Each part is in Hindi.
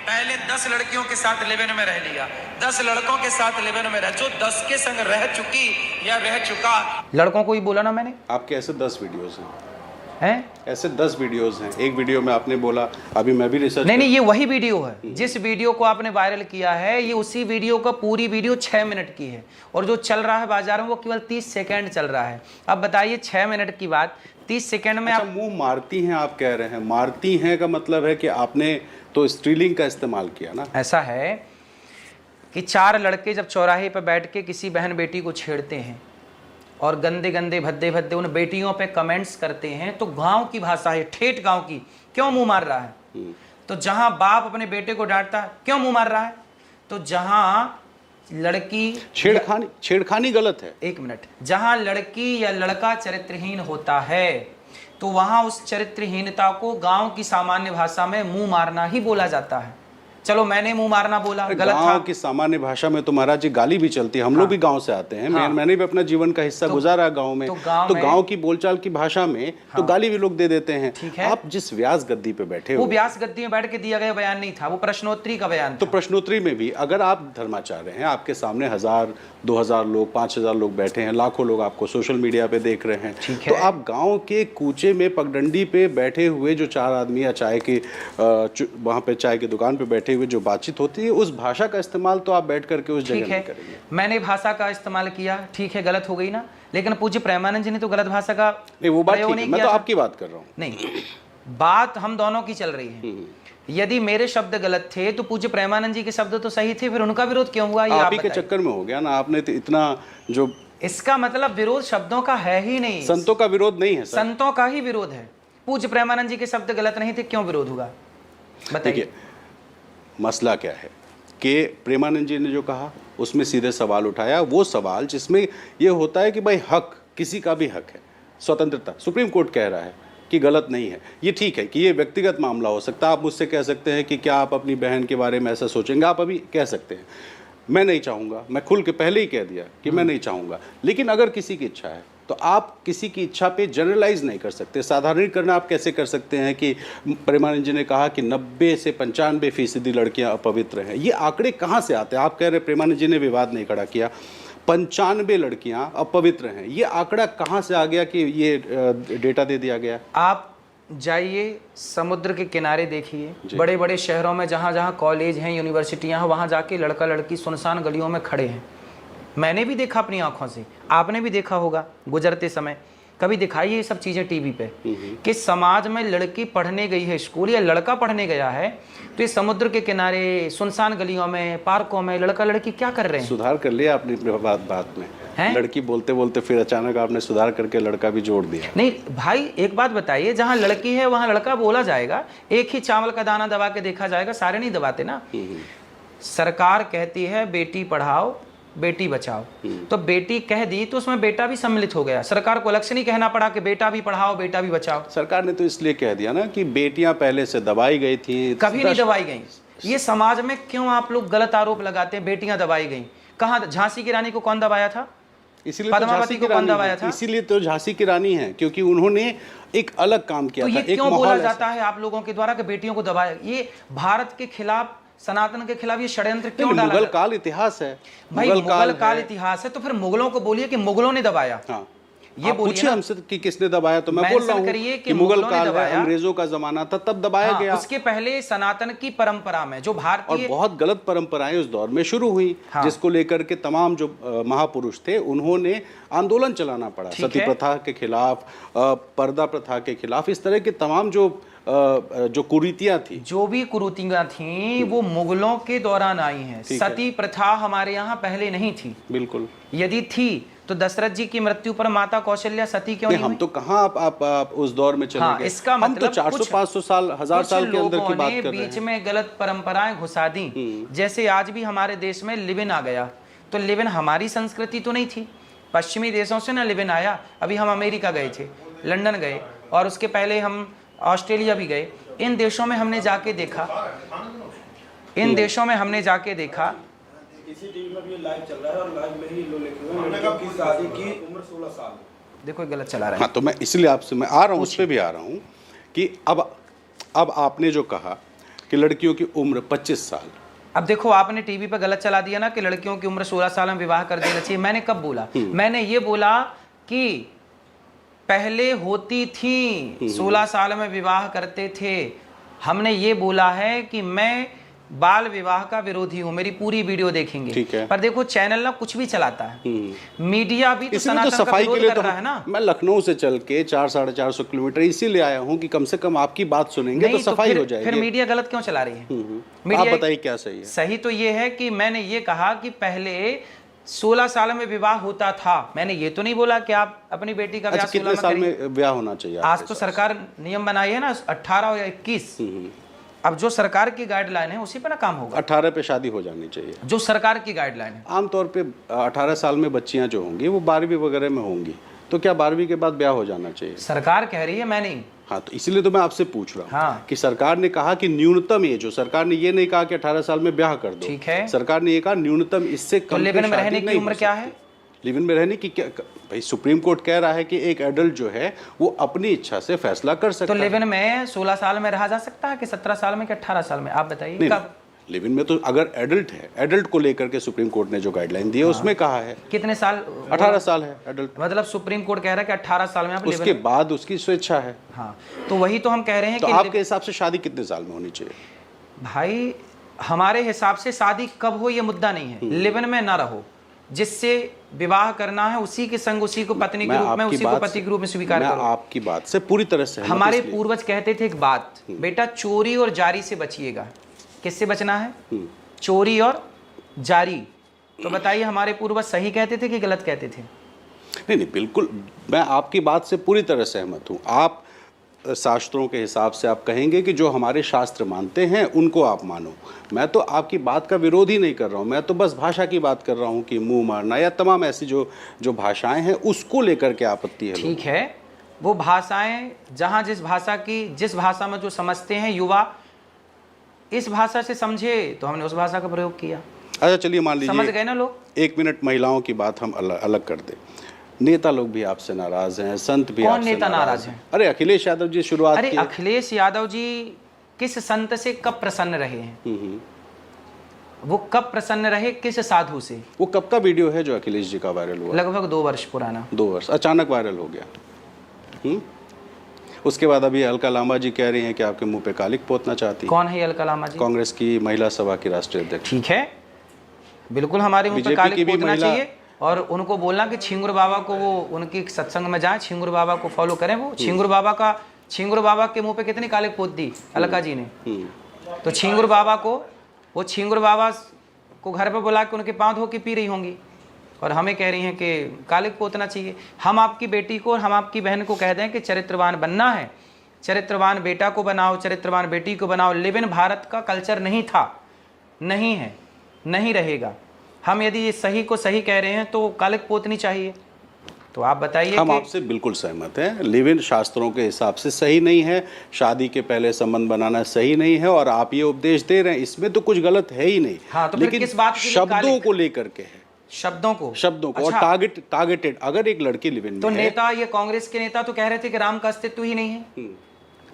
पहले 10 लड़कियों के साथ लिव इन में रह लिया, 10 लड़कों के साथ लिव इन में रह, जो 10 के संग रह चुकी या रह चुका। लड़कों को ही बोला ना मैंने। आपके ऐसे 10 वीडियोस हैं, ऐसे 10 वीडियोस हैं। एक वीडियो में आपने बोला, अभी मैं भी रिसर्च नहीं, ये वही वीडियो है जिस वीडियो को आपने वायरल किया है। ये उसी वीडियो का पूरी वीडियो 6 मिनट की है और जो चल रहा है बाजार में वो केवल 30 सेकंड चल रहा है। अब बताइए 6 मिनट की बात 30 सेकंड में आप मुंह मारती हैं, आप कह रहे हैं मारती हैं का मतलब है कि आपने तो स्त्रीलिंग का इस्तेमाल किया ना। ऐसा है कि 4 लड़के जब चौराहे पर बैठ के किसी बहन बेटी को छेड़ते हैं और गंदे गंदे भद्दे भद्दे उन बेटियों पे कमेंट्स करते हैं, तो गांव की भाषा है, ठेठ गांव की, क्यों मुंह मार रहा है? तो जहां बाप अपने बेटे को डांटता है, क्यों मुंह मार रहा है? तो जहां लड़की छेड़खानी गलत है। एक मिनट, जहां लड़की या लड़का चरित्रहीन होता है तो वहां उस चरित्रहीनता को गांव की सामान्य भाषा में मुंह मारना ही बोला जाता है। चलो मैंने मुंह मारना बोला, गलत था। गांव की सामान्य भाषा में तो महाराज जी गाली भी चलती है। हम लोग भी गांव से आते हैं। मैंने भी अपना जीवन का हिस्सा गुजारा गांव में, तो गांव की बोलचाल की भाषा में तो गाली भी लोग दे देते हैं। आप जिस व्यास गद्दी पे बैठे हो, वो व्यास गद्दी में बैठ के दिया गया बयान नहीं था, वो प्रश्नोत्तरी का बयान था। तो प्रश्नोत्तरी में भी अगर आप धर्माचार्य हैं, आपके सामने 1000, 2000 लोग, 5000 लोग बैठे हैं, लाखों लोग आपको सोशल मीडिया पे देख रहे हैं, तो आप गाँव के कूचे में पगडंडी पे बैठे हुए जो 4 आदमी या चाय की वहाँ पे चाय की दुकान पे बैठे हुए जो बातचीत होती है, उस भाषा का इस्तेमाल तो आप बैठ करके उस जगह नहीं करेंगे। मैंने भाषा का इस्तेमाल किया, ठीक है, गलत हो गई ना, लेकिन पूज्य प्रेमानंद जी ने तो गलत भाषा का नहीं, वो बात ठीक है, मैं तो आपकी बात कर रहा हूँ। नहीं, बात हम दोनों की चल रही है। यदि मेरे शब्द गलत थे तो पूज्य प्रेमानंद जी के शब्द तो सही थे, फिर उनका विरोध क्यों हुआ? ये आप ही के चक्कर में हो गया ना। आपने तो इतना जो, इसका मतलब विरोध शब्दों का है ही नहीं, संतों का विरोध नहीं है, संतों का ही विरोध है। पूज्य प्रेमानंद जी के शब्द गलत नहीं थे, क्यों विरोध हुआ बताइए। मसला क्या है कि प्रेमानंद जी ने जो कहा उसमें सीधे सवाल उठाया, वो सवाल जिसमें ये होता है कि भाई हक, किसी का भी हक है, स्वतंत्रता, सुप्रीम कोर्ट कह रहा है कि गलत नहीं है। ये ठीक है कि ये व्यक्तिगत मामला हो सकता है। आप मुझसे कह सकते हैं कि क्या आप अपनी बहन के बारे में ऐसा सोचेंगे, आप अभी कह सकते हैं। मैं नहीं चाहूँगा, मैं खुल के पहले ही कह दिया कि मैं नहीं चाहूँगा। लेकिन अगर किसी की इच्छा है तो आप किसी की इच्छा पे जनरलाइज नहीं कर सकते, साधारणीकरण आप कैसे कर सकते हैं कि प्रेमानंद जी ने कहा कि 90 से 95% लड़कियां अपवित्र हैं। ये आंकड़े कहाँ से आते हैं? आप कह रहे हैं प्रेमानंद जी ने विवाद नहीं खड़ा किया, 95 लड़कियां अपवित्र हैं, ये आंकड़ा कहाँ से आ गया कि ये डेटा दे दिया गया? आप जाइए समुद्र के किनारे देखिए, बड़े बड़े शहरों में जहाँ जहाँ कॉलेज हैं, यूनिवर्सिटियाँ हैं, वहाँ जाके लड़का लड़की सुनसान गलियों में खड़े हैं। मैंने भी देखा अपनी आंखों से, आपने भी देखा होगा गुजरते समय। कभी दिखाइए ये सब चीज़ें टीवी पे कि समाज में लड़की पढ़ने गई है स्कूल या लड़का पढ़ने गया है, तो ये समुद्र के किनारे सुनसान गलियों में, पार्कों में लड़का लड़की क्या कर रहे हैं? सुधार कर लिया आपने बात में है? लड़की बोलते बोलते फिर अचानक आपने सुधार करके लड़का भी जोड़ दिया। नहीं भाई, एक बात बताइए, जहाँ लड़की है वहाँ लड़का बोला जाएगा, एक ही चावल का दाना दबा के देखा जाएगा, सारे नहीं दबाते ना। सरकार कहती है बेटी पढ़ाओ बेटी बचाओ, तो बेटी कह दी तो उसमें बेटा भी सम्मिलित हो गया। सरकार को अलग से नहीं कहना पड़ा कि बेटा भी पढ़ाओ बेटा भी बचाओ। सरकार ने तो इसलिए कह दिया ना कि बेटियां पहले से दबाई गई थी। कभी नहीं दबाई गई। ये समाज में क्यों आप लोग गलत आरोप लगाते हैं? बेटियां दबाई गई कहाँ? झांसी की रानी को कौन दबाया था? इसीलिए पद्मावती को कौन दबाया था? इसीलिए तो झांसी की रानी है, क्योंकि उन्होंने एक अलग काम किया था। क्यों बोला जाता है आप लोगों के द्वारा कि बेटियों को दबाया? ये भारत के खिलाफ, सनातन के खिलाफ ये षड्यंत्र क्यों डाला? मुगल काल इतिहास है भाई, मुगल काल इतिहास है तो फिर मुगलों को बोलिए कि मुगलों ने दबाया। हाँ, ये पूछिए हमसे कि किसने दबाया, तो मैं बोल रहा हूँ कि मुगल काल है, अंग्रेजों का जमाना था, तब दबाया गया। उसके पहले सनातन की परंपरा में जो भारतीय, और बहुत गलत परंपराएं उस दौर में शुरू हुई, जिसको लेकर के तमाम जो महापुरुष थे उन्होंने आंदोलन चलाना पड़ा, सती प्रथा के खिलाफ, पर्दा प्रथा के खिलाफ, इस तरह के तमाम जो कुरीतियां थी, जो भी कुरीतियां थी वो मुगलों के दौरान आई हैं। सती प्रथा हमारे यहाँ पहले नहीं थी। बिल्कुल, यदि थी तो दशरथ जी की मृत्यु पर माता कौशल्या सती क्यों नहीं? हम तो कहाँ आप उस दौर में चले गए। इसका मतलब हम तो 400-500 साल, 1000 साल के अंदर की बात कर रहे हैं। बीच में गलत परंपराएं घुसा दी। जैसे आज भी हमारे देश में लिव इन आ गया, तो लिव इन हमारी संस्कृति तो नहीं थी, पश्चिमी देशों से ना लिव इन आया। अभी हम अमेरिका गए थे, लंदन गए, और उसके पहले हम ऑस्ट्रेलिया भी गए। इन देशों में हमने जाके देखा, इसी टीवी में भी लाइव चल रहा है और लाइव में ही लो लिखे हुए हैं कि शादी की उम्र 16 साल। देखो गलत चला रहा है। हाँ, तो मैं इसलिए आपसे मैं आ रहा हूँ, उस पर भी आ रहा हूँ कि अब आपने जो कहा कि लड़कियों की उम्र 25 साल। अब देखो, आपने टीवी पे गलत चला दिया ना कि लड़कियों की उम्र 16 साल में विवाह कर देना चाहिए। मैंने कब बोला? मैंने ये बोला कि पहले होती थी, 16 साल में विवाह करते थे। हमने ये बोला है कि मैं बाल विवाह का विरोधी हूं। मेरी पूरी वीडियो देखेंगे। ठीक है। पर देखो, चैनल ना कुछ भी चलाता है, मीडिया भी तो इसलिए सनातन तो का सफाई के विरोध लिए कर तो रहा है ना। मैं लखनऊ से चल के 400-450 किलोमीटर इसीलिए आया हूँ कि कम से कम आपकी बात सुनेंगे तो नहीं, सफाई फिर, हो जाएगी। फिर मीडिया गलत क्यों चला रही है? आप मीडिया बताइए क्या सही है? सही तो ये है कि मैंने ये कहा कि पहले 16 साल में विवाह होता था। मैंने ये तो नहीं बोला कि आप अपनी बेटी का अच्छा, ब्याह कितने 16 साल में में ब्याह होना चाहिए? आज तो सरकार नियम बनाई है ना 18 या 21। अब जो सरकार की गाइडलाइन है उसी पे ना काम होगा। 18 पे शादी हो जानी चाहिए जो सरकार की गाइडलाइन है। आमतौर पे 18 साल में बच्चियां जो होंगी वो 12वीं वगैरह में होंगी, तो क्या 12वीं के बाद ब्याह हो जाना चाहिए? सरकार कह रही है, मैं नहीं। हाँ, तो इसीलिए तो मैं आपसे पूछ रहा हूँ। हाँ। कि सरकार ने कहा कि न्यूनतम एज हो, सरकार ने ये नहीं कहा कि 18 साल में ब्याह कर दो। ठीक है। सरकार ने ये कहा न्यूनतम इससे तो कम लिव इन पे में शादी रहने की नहीं उम्र हो क्या सकती। है? लिव इन में रहने की क्या भाई, सुप्रीम कोर्ट कह रहा है कि एक एडल्ट जो है वो अपनी इच्छा से फैसला कर सकता तो है। लिव इन में 16 साल में रहा जा सकता है कि 17 साल में कि 18 साल में? आप बताइए नहीं, कब? लिव इन में तो अगर एडल्ट है, एडल्ट को लेकर के सुप्रीम कोर्ट ने जो गाइडलाइन दी है उसमें कहा है कितने साल? 18 साल है एडल्ट। मतलब सुप्रीम कोर्ट कह रहा है कि 18 साल में आप लिव उसके इन। बाद उसकी स्वेच्छा है। हाँ, तो वही तो हम कह रहे हैं तो कि आपके हिसाब से शादी कितने साल में होनी चाहिए? भाई, हमारे हिसाब से शादी कब हो ये मुद्दा नहीं है, लिव इन में ना रहो। जिससे विवाह करना है उसी के संग, उसी को पत्नी के रूप में, उसी को पति के रूप में स्वीकार मैं करो। आपकी बात से पूरी तरह से हमारे पूर्वज कहते थे एक बात, बेटा चोरी और जारी से बचिएगा। किससे बचना है? चोरी और जारी। तो बताइए, हमारे पूर्वज सही कहते थे कि गलत कहते थे? नहीं नहीं, बिल्कुल मैं आपकी बात से पूरी तरह सहमत हूँ। आप शास्त्रों के हिसाब से आप कहेंगे कि जो हमारे शास्त्र मानते हैं उनको आप मानो। मैं तो आपकी बात का विरोध ही नहीं कर रहा हूँ, मैं तो बस भाषा की बात कर रहा हूँ कि मुंह मारना या तमाम ऐसी जो भाषाएं हैं उसको लेकर के आपत्ति है। ठीक है, वो भाषाएं जहाँ जिस भाषा में जो समझते हैं युवा, इस भाषा से समझे तो हमने उस भाषा का प्रयोग किया। अच्छा चलिए, मान लीजिए समझ गए ना लोग। 1 मिनट महिलाओं की बात हम अलग कर दें। नेता लोग भी आपसे नाराज हैं, संत भी कौन आपसे नेता नाराज हैं? अरे अखिलेश यादव जी शुरुआत अरे की। अखिलेश यादव जी किस संत से कब प्रसन्न रहे हैं? वो कब प्रसन्न रहे, किस साधु से? वो कब का वीडियो है जो अखिलेश जी का वायरल हुआ? लगभग 2 वर्ष पुराना। 2 वर्ष, अचानक वायरल हो गया। उसके बाद अभी अलका लांबा जी कह रही हैं कि आपके मुंह पे कालिक पोतना चाहती। कौन है अलका लांबा जी? कांग्रेस की महिला सभा की राष्ट्रीय अध्यक्ष। ठीक है, बिल्कुल हमारे मुंह पे बीजेपी की कालिक भी पोतना महिला- चाहिए। और उनको बोलना कि छिंगुर बाबा को, वो उनकी सत्संग में जाएं, छिंगुर बाबा को फॉलो करें। वो छिंगुर बाबा के मुंह पे कितनी कालिक पोत दी अलका जी ने। तो छिंगुर बाबा को घर पे बुला के उनके पाँव धो के पी रही होंगी और हमें कह रही हैं कि कालिक पोतना चाहिए। हम आपकी बेटी को और हम आपकी बहन को कह दें कि चरित्रवान बनना है, चरित्रवान बेटा को बनाओ, चरित्रवान बेटी को बनाओ। लिव इन भारत का कल्चर नहीं था, नहीं है, नहीं रहेगा। हम यदि ये सही को सही कह रहे हैं तो कालिक पोतनी चाहिए। तो आप बताइए। हम आपसे बिल्कुल सहमत हैं। लिव इन शास्त्रों के हिसाब से सही नहीं है, शादी के पहले संबंध बनाना सही नहीं है, और आप ये उपदेश दे रहे हैं इसमें तो कुछ गलत है ही नहीं। हाँ, तो फिर लेकिन किस बात के लिए शब्दों को लेकर के है, शब्दों को और टारगेटेड। अगर एक लड़की लिव इन तो में नेता, ये कांग्रेस के नेता तो कह रहे थे कि राम का अस्तित्व ही नहीं है,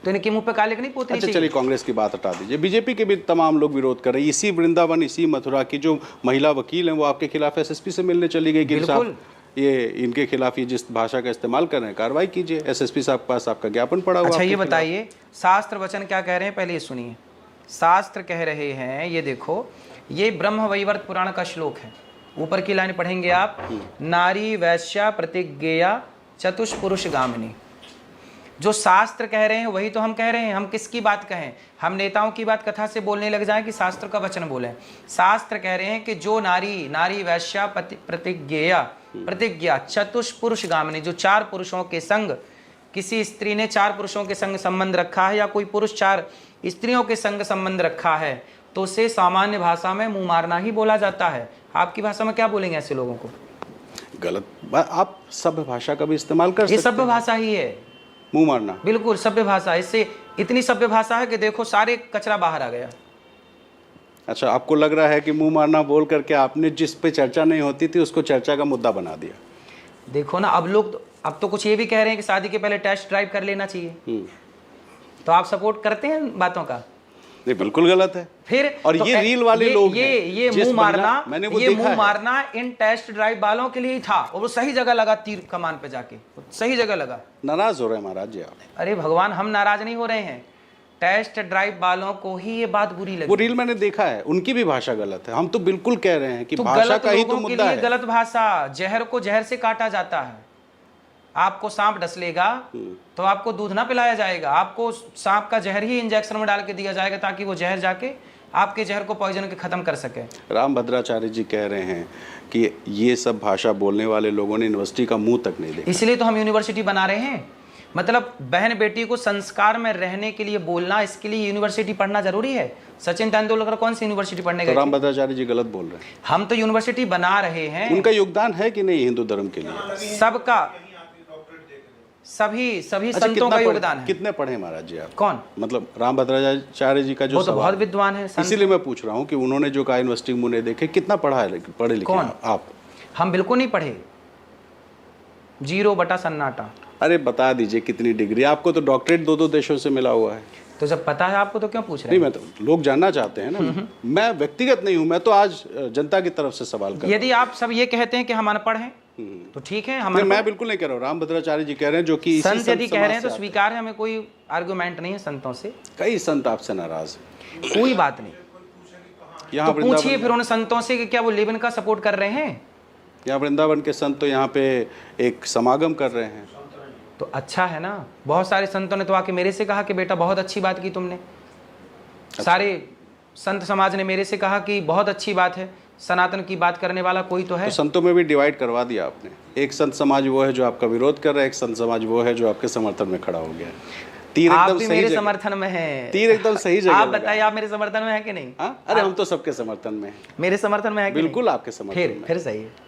तो इनके मुंह पे कालिक नहीं पोतनी अच्छा चाहिए। चलिए, कांग्रेस की बात हटा दीजिए, बीजेपी के भी तमाम लोग विरोध कर रहे हैं। इसी वृंदावन, इसी मथुरा की जो महिला वकील हैं वो आपके खिलाफ एसएसपी से मिलने चली गई। गिल साहब, ये इनके खिलाफ ये जिस भाषा का इस्तेमाल कर रहे हैं कार्रवाई कीजिए। एसएसपी साहब के पास आपका ज्ञापन पड़ा हुआ। अच्छा ये बताइए, शास्त्र वचन क्या कह रहे हैं, पहले ये सुनिए। शास्त्र कह रहे हैं, ये देखो, ये ब्रह्म वैवर्त पुराण का श्लोक है, ऊपर की लाइन पढ़ेंगे आप। नारी वैश्या प्रतिज्ञेया चतुष्पुरुष गामिनी। जो शास्त्र कह रहे हैं वही तो हम कह रहे हैं। हम किसकी बात कहें? हम नेताओं की बात कथा से बोलने लग जाएं कि शास्त्र का वचन बोलें? शास्त्र कह रहे हैं कि जो नारी वैश्या प्रतिज्ञा चतुष्पुरुष गामिनी, जो 4 पुरुषों के संग, किसी स्त्री ने 4 पुरुषों के संग संबंध रखा है या कोई पुरुष 4 स्त्रियों के संग संबंध रखा है, तो उसे सामान्य भाषा में मुंह मारना ही बोला जाता है। आपकी भाषा में क्या बोलेंगे ऐसे लोगों को? गलत बात। आप सभ्य भाषा का भी इस्तेमाल कर सकते ये हैं। सभ्य भाषा ही है, मुंह मारना बिल्कुल सभ्य भाषा। इससे इतनी सभ्य भाषा है कि देखो सारे कचरा बाहर आ गया। अच्छा, आपको लग रहा है कि मुंह मारना बोल करके आपने जिस पे चर्चा नहीं होती थी उसको चर्चा का मुद्दा बना दिया। देखो ना, अब तो कुछ ये भी कह रहे हैं कि शादी के पहले टेस्ट ड्राइव कर लेना चाहिए। तो आप सपोर्ट करते हैं बातों का? नहीं, बिल्कुल गलत है। फिर और तो ये रील वाले लोग हैं, ये जिस मुंह मारना, मैंने वो ये देखा मुंह है। मारना इन टेस्ट ड्राइव वालों के लिए ही था, और वो सही जगह लगा, तीर कमान पे जाके सही जगह लगा। नाराज हो रहे हैं महाराज जी आप। अरे भगवान, हम नाराज नहीं हो रहे हैं, टेस्ट ड्राइव वालों को ही ये बात बुरी लगी। वो रील मैंने देखा है, उनकी भी भाषा गलत है। हम तो बिल्कुल कह रहे हैं कि तो भाषा गलत का ही तो लोगों के मुद्दा लिए है। गलत भाषा, जहर को जहर से काटा जाता है। आपको सांप डस लेगा तो आपको दूध ना पिलाया जाएगा, आपको सांप का जहर ही इंजेक्शन में डाल के दिया जाएगा ताकि वो जहर जाके आपके जहर को पॉइजन के खत्म कर सके। रामभद्राचार्य जी कह रहे हैं कि ये सब भाषा बोलने वाले लोगों ने यूनिवर्सिटी का मुंह तक नहीं देखा। इसलिए तो हम यूनिवर्सिटी बना रहे हैं। मतलब बहन बेटी को संस्कार में रहने के लिए बोलना, इसके लिए यूनिवर्सिटी पढ़ना जरूरी है। सचिन तेंदुलकर कौन सी यूनिवर्सिटी पढ़ने तो गए थे? रामभद्राचार्य जी गलत बोल रहे हैं। हम तो यूनिवर्सिटी बना रहे हैं। उनका योगदान है कि नहीं हिंदू धर्म के लिए? सबका, सभी अच्छा, संतों का योगदान है। कितने पढ़े महाराज जी आप? कौन? मतलब रामभद्राचार्य जी का जो वो तो सवाल बहुत विद्वान है। संत। इसीलिए मैं पूछ रहा हूँ कि उन्होंने जो कहा यूनिवर्सिटी मुंह नहीं देखे, कितना पढ़ा है, पढ़े लिखे कौन? हैं आप? हम बिल्कुल नहीं पढ़े, 0 बटा सन्नाटा। अरे बता दीजिए कितनी डिग्री आपको? तो डॉक्टरेट 2 देशों से मिला हुआ है। तो जब पता है आपको तो क्यों पूछ रहे नहीं, हैं? मैं तो लोग जानना चाहते हैं ना। मैं व्यक्तिगत नहीं हूं, मैं तो आज जनता की तरफ से सवाल कर रहा हूं। यदि आप सब ये कहते हैं कि हम अनपढ़ हैं तो ठीक है, हम नहीं, मैं बिल्कुल नहीं कह रहा हूँ। रामभद्राचार्य जी कह रहे हैं जो कि इसी संत यदि समाज कह रहे हैं से तो आते स्वीकार है, हमें कोई आर्गुमेंट नहीं है संतों से, कई संत आपसे नाराज हैं। कोई बात नहीं। यहाँ तो पूछिए वृंदावन फिर उन संतों से कि क्या वो लेविन का सपोर्ट कर रहे हैं? यहाँ वृंदावन के संत तो यहाँ पे एक समागम कर रहे हैं। तो अच्छा है ना। बहुत सारे संतों ने तो आके मेरे से कहा कि बेटा बहुत अच्छी बात की तुमने। सारे संत समाज ने मेरे से कहा कि बहुत अच्छी बात है, सनातन की बात करने वाला कोई तो है। तो संतों में भी डिवाइड करवा दिया आपने। एक संत समाज वो है जो आपका विरोध कर रहा है, एक संत समाज वो है जो आपके समर्थन में खड़ा हो गया है। तीर आप एकदम भी सही मेरे जगह, समर्थन में हैं। तीर एकदम सही जगह आप लगा। बताइए, आप मेरे समर्थन में है कि नहीं? हाँ? अरे हम तो सबके समर्थन में हैं। मेरे समर्थन में है कि बिल्कुल नहीं? आपके समर्थन में। फिर सही है।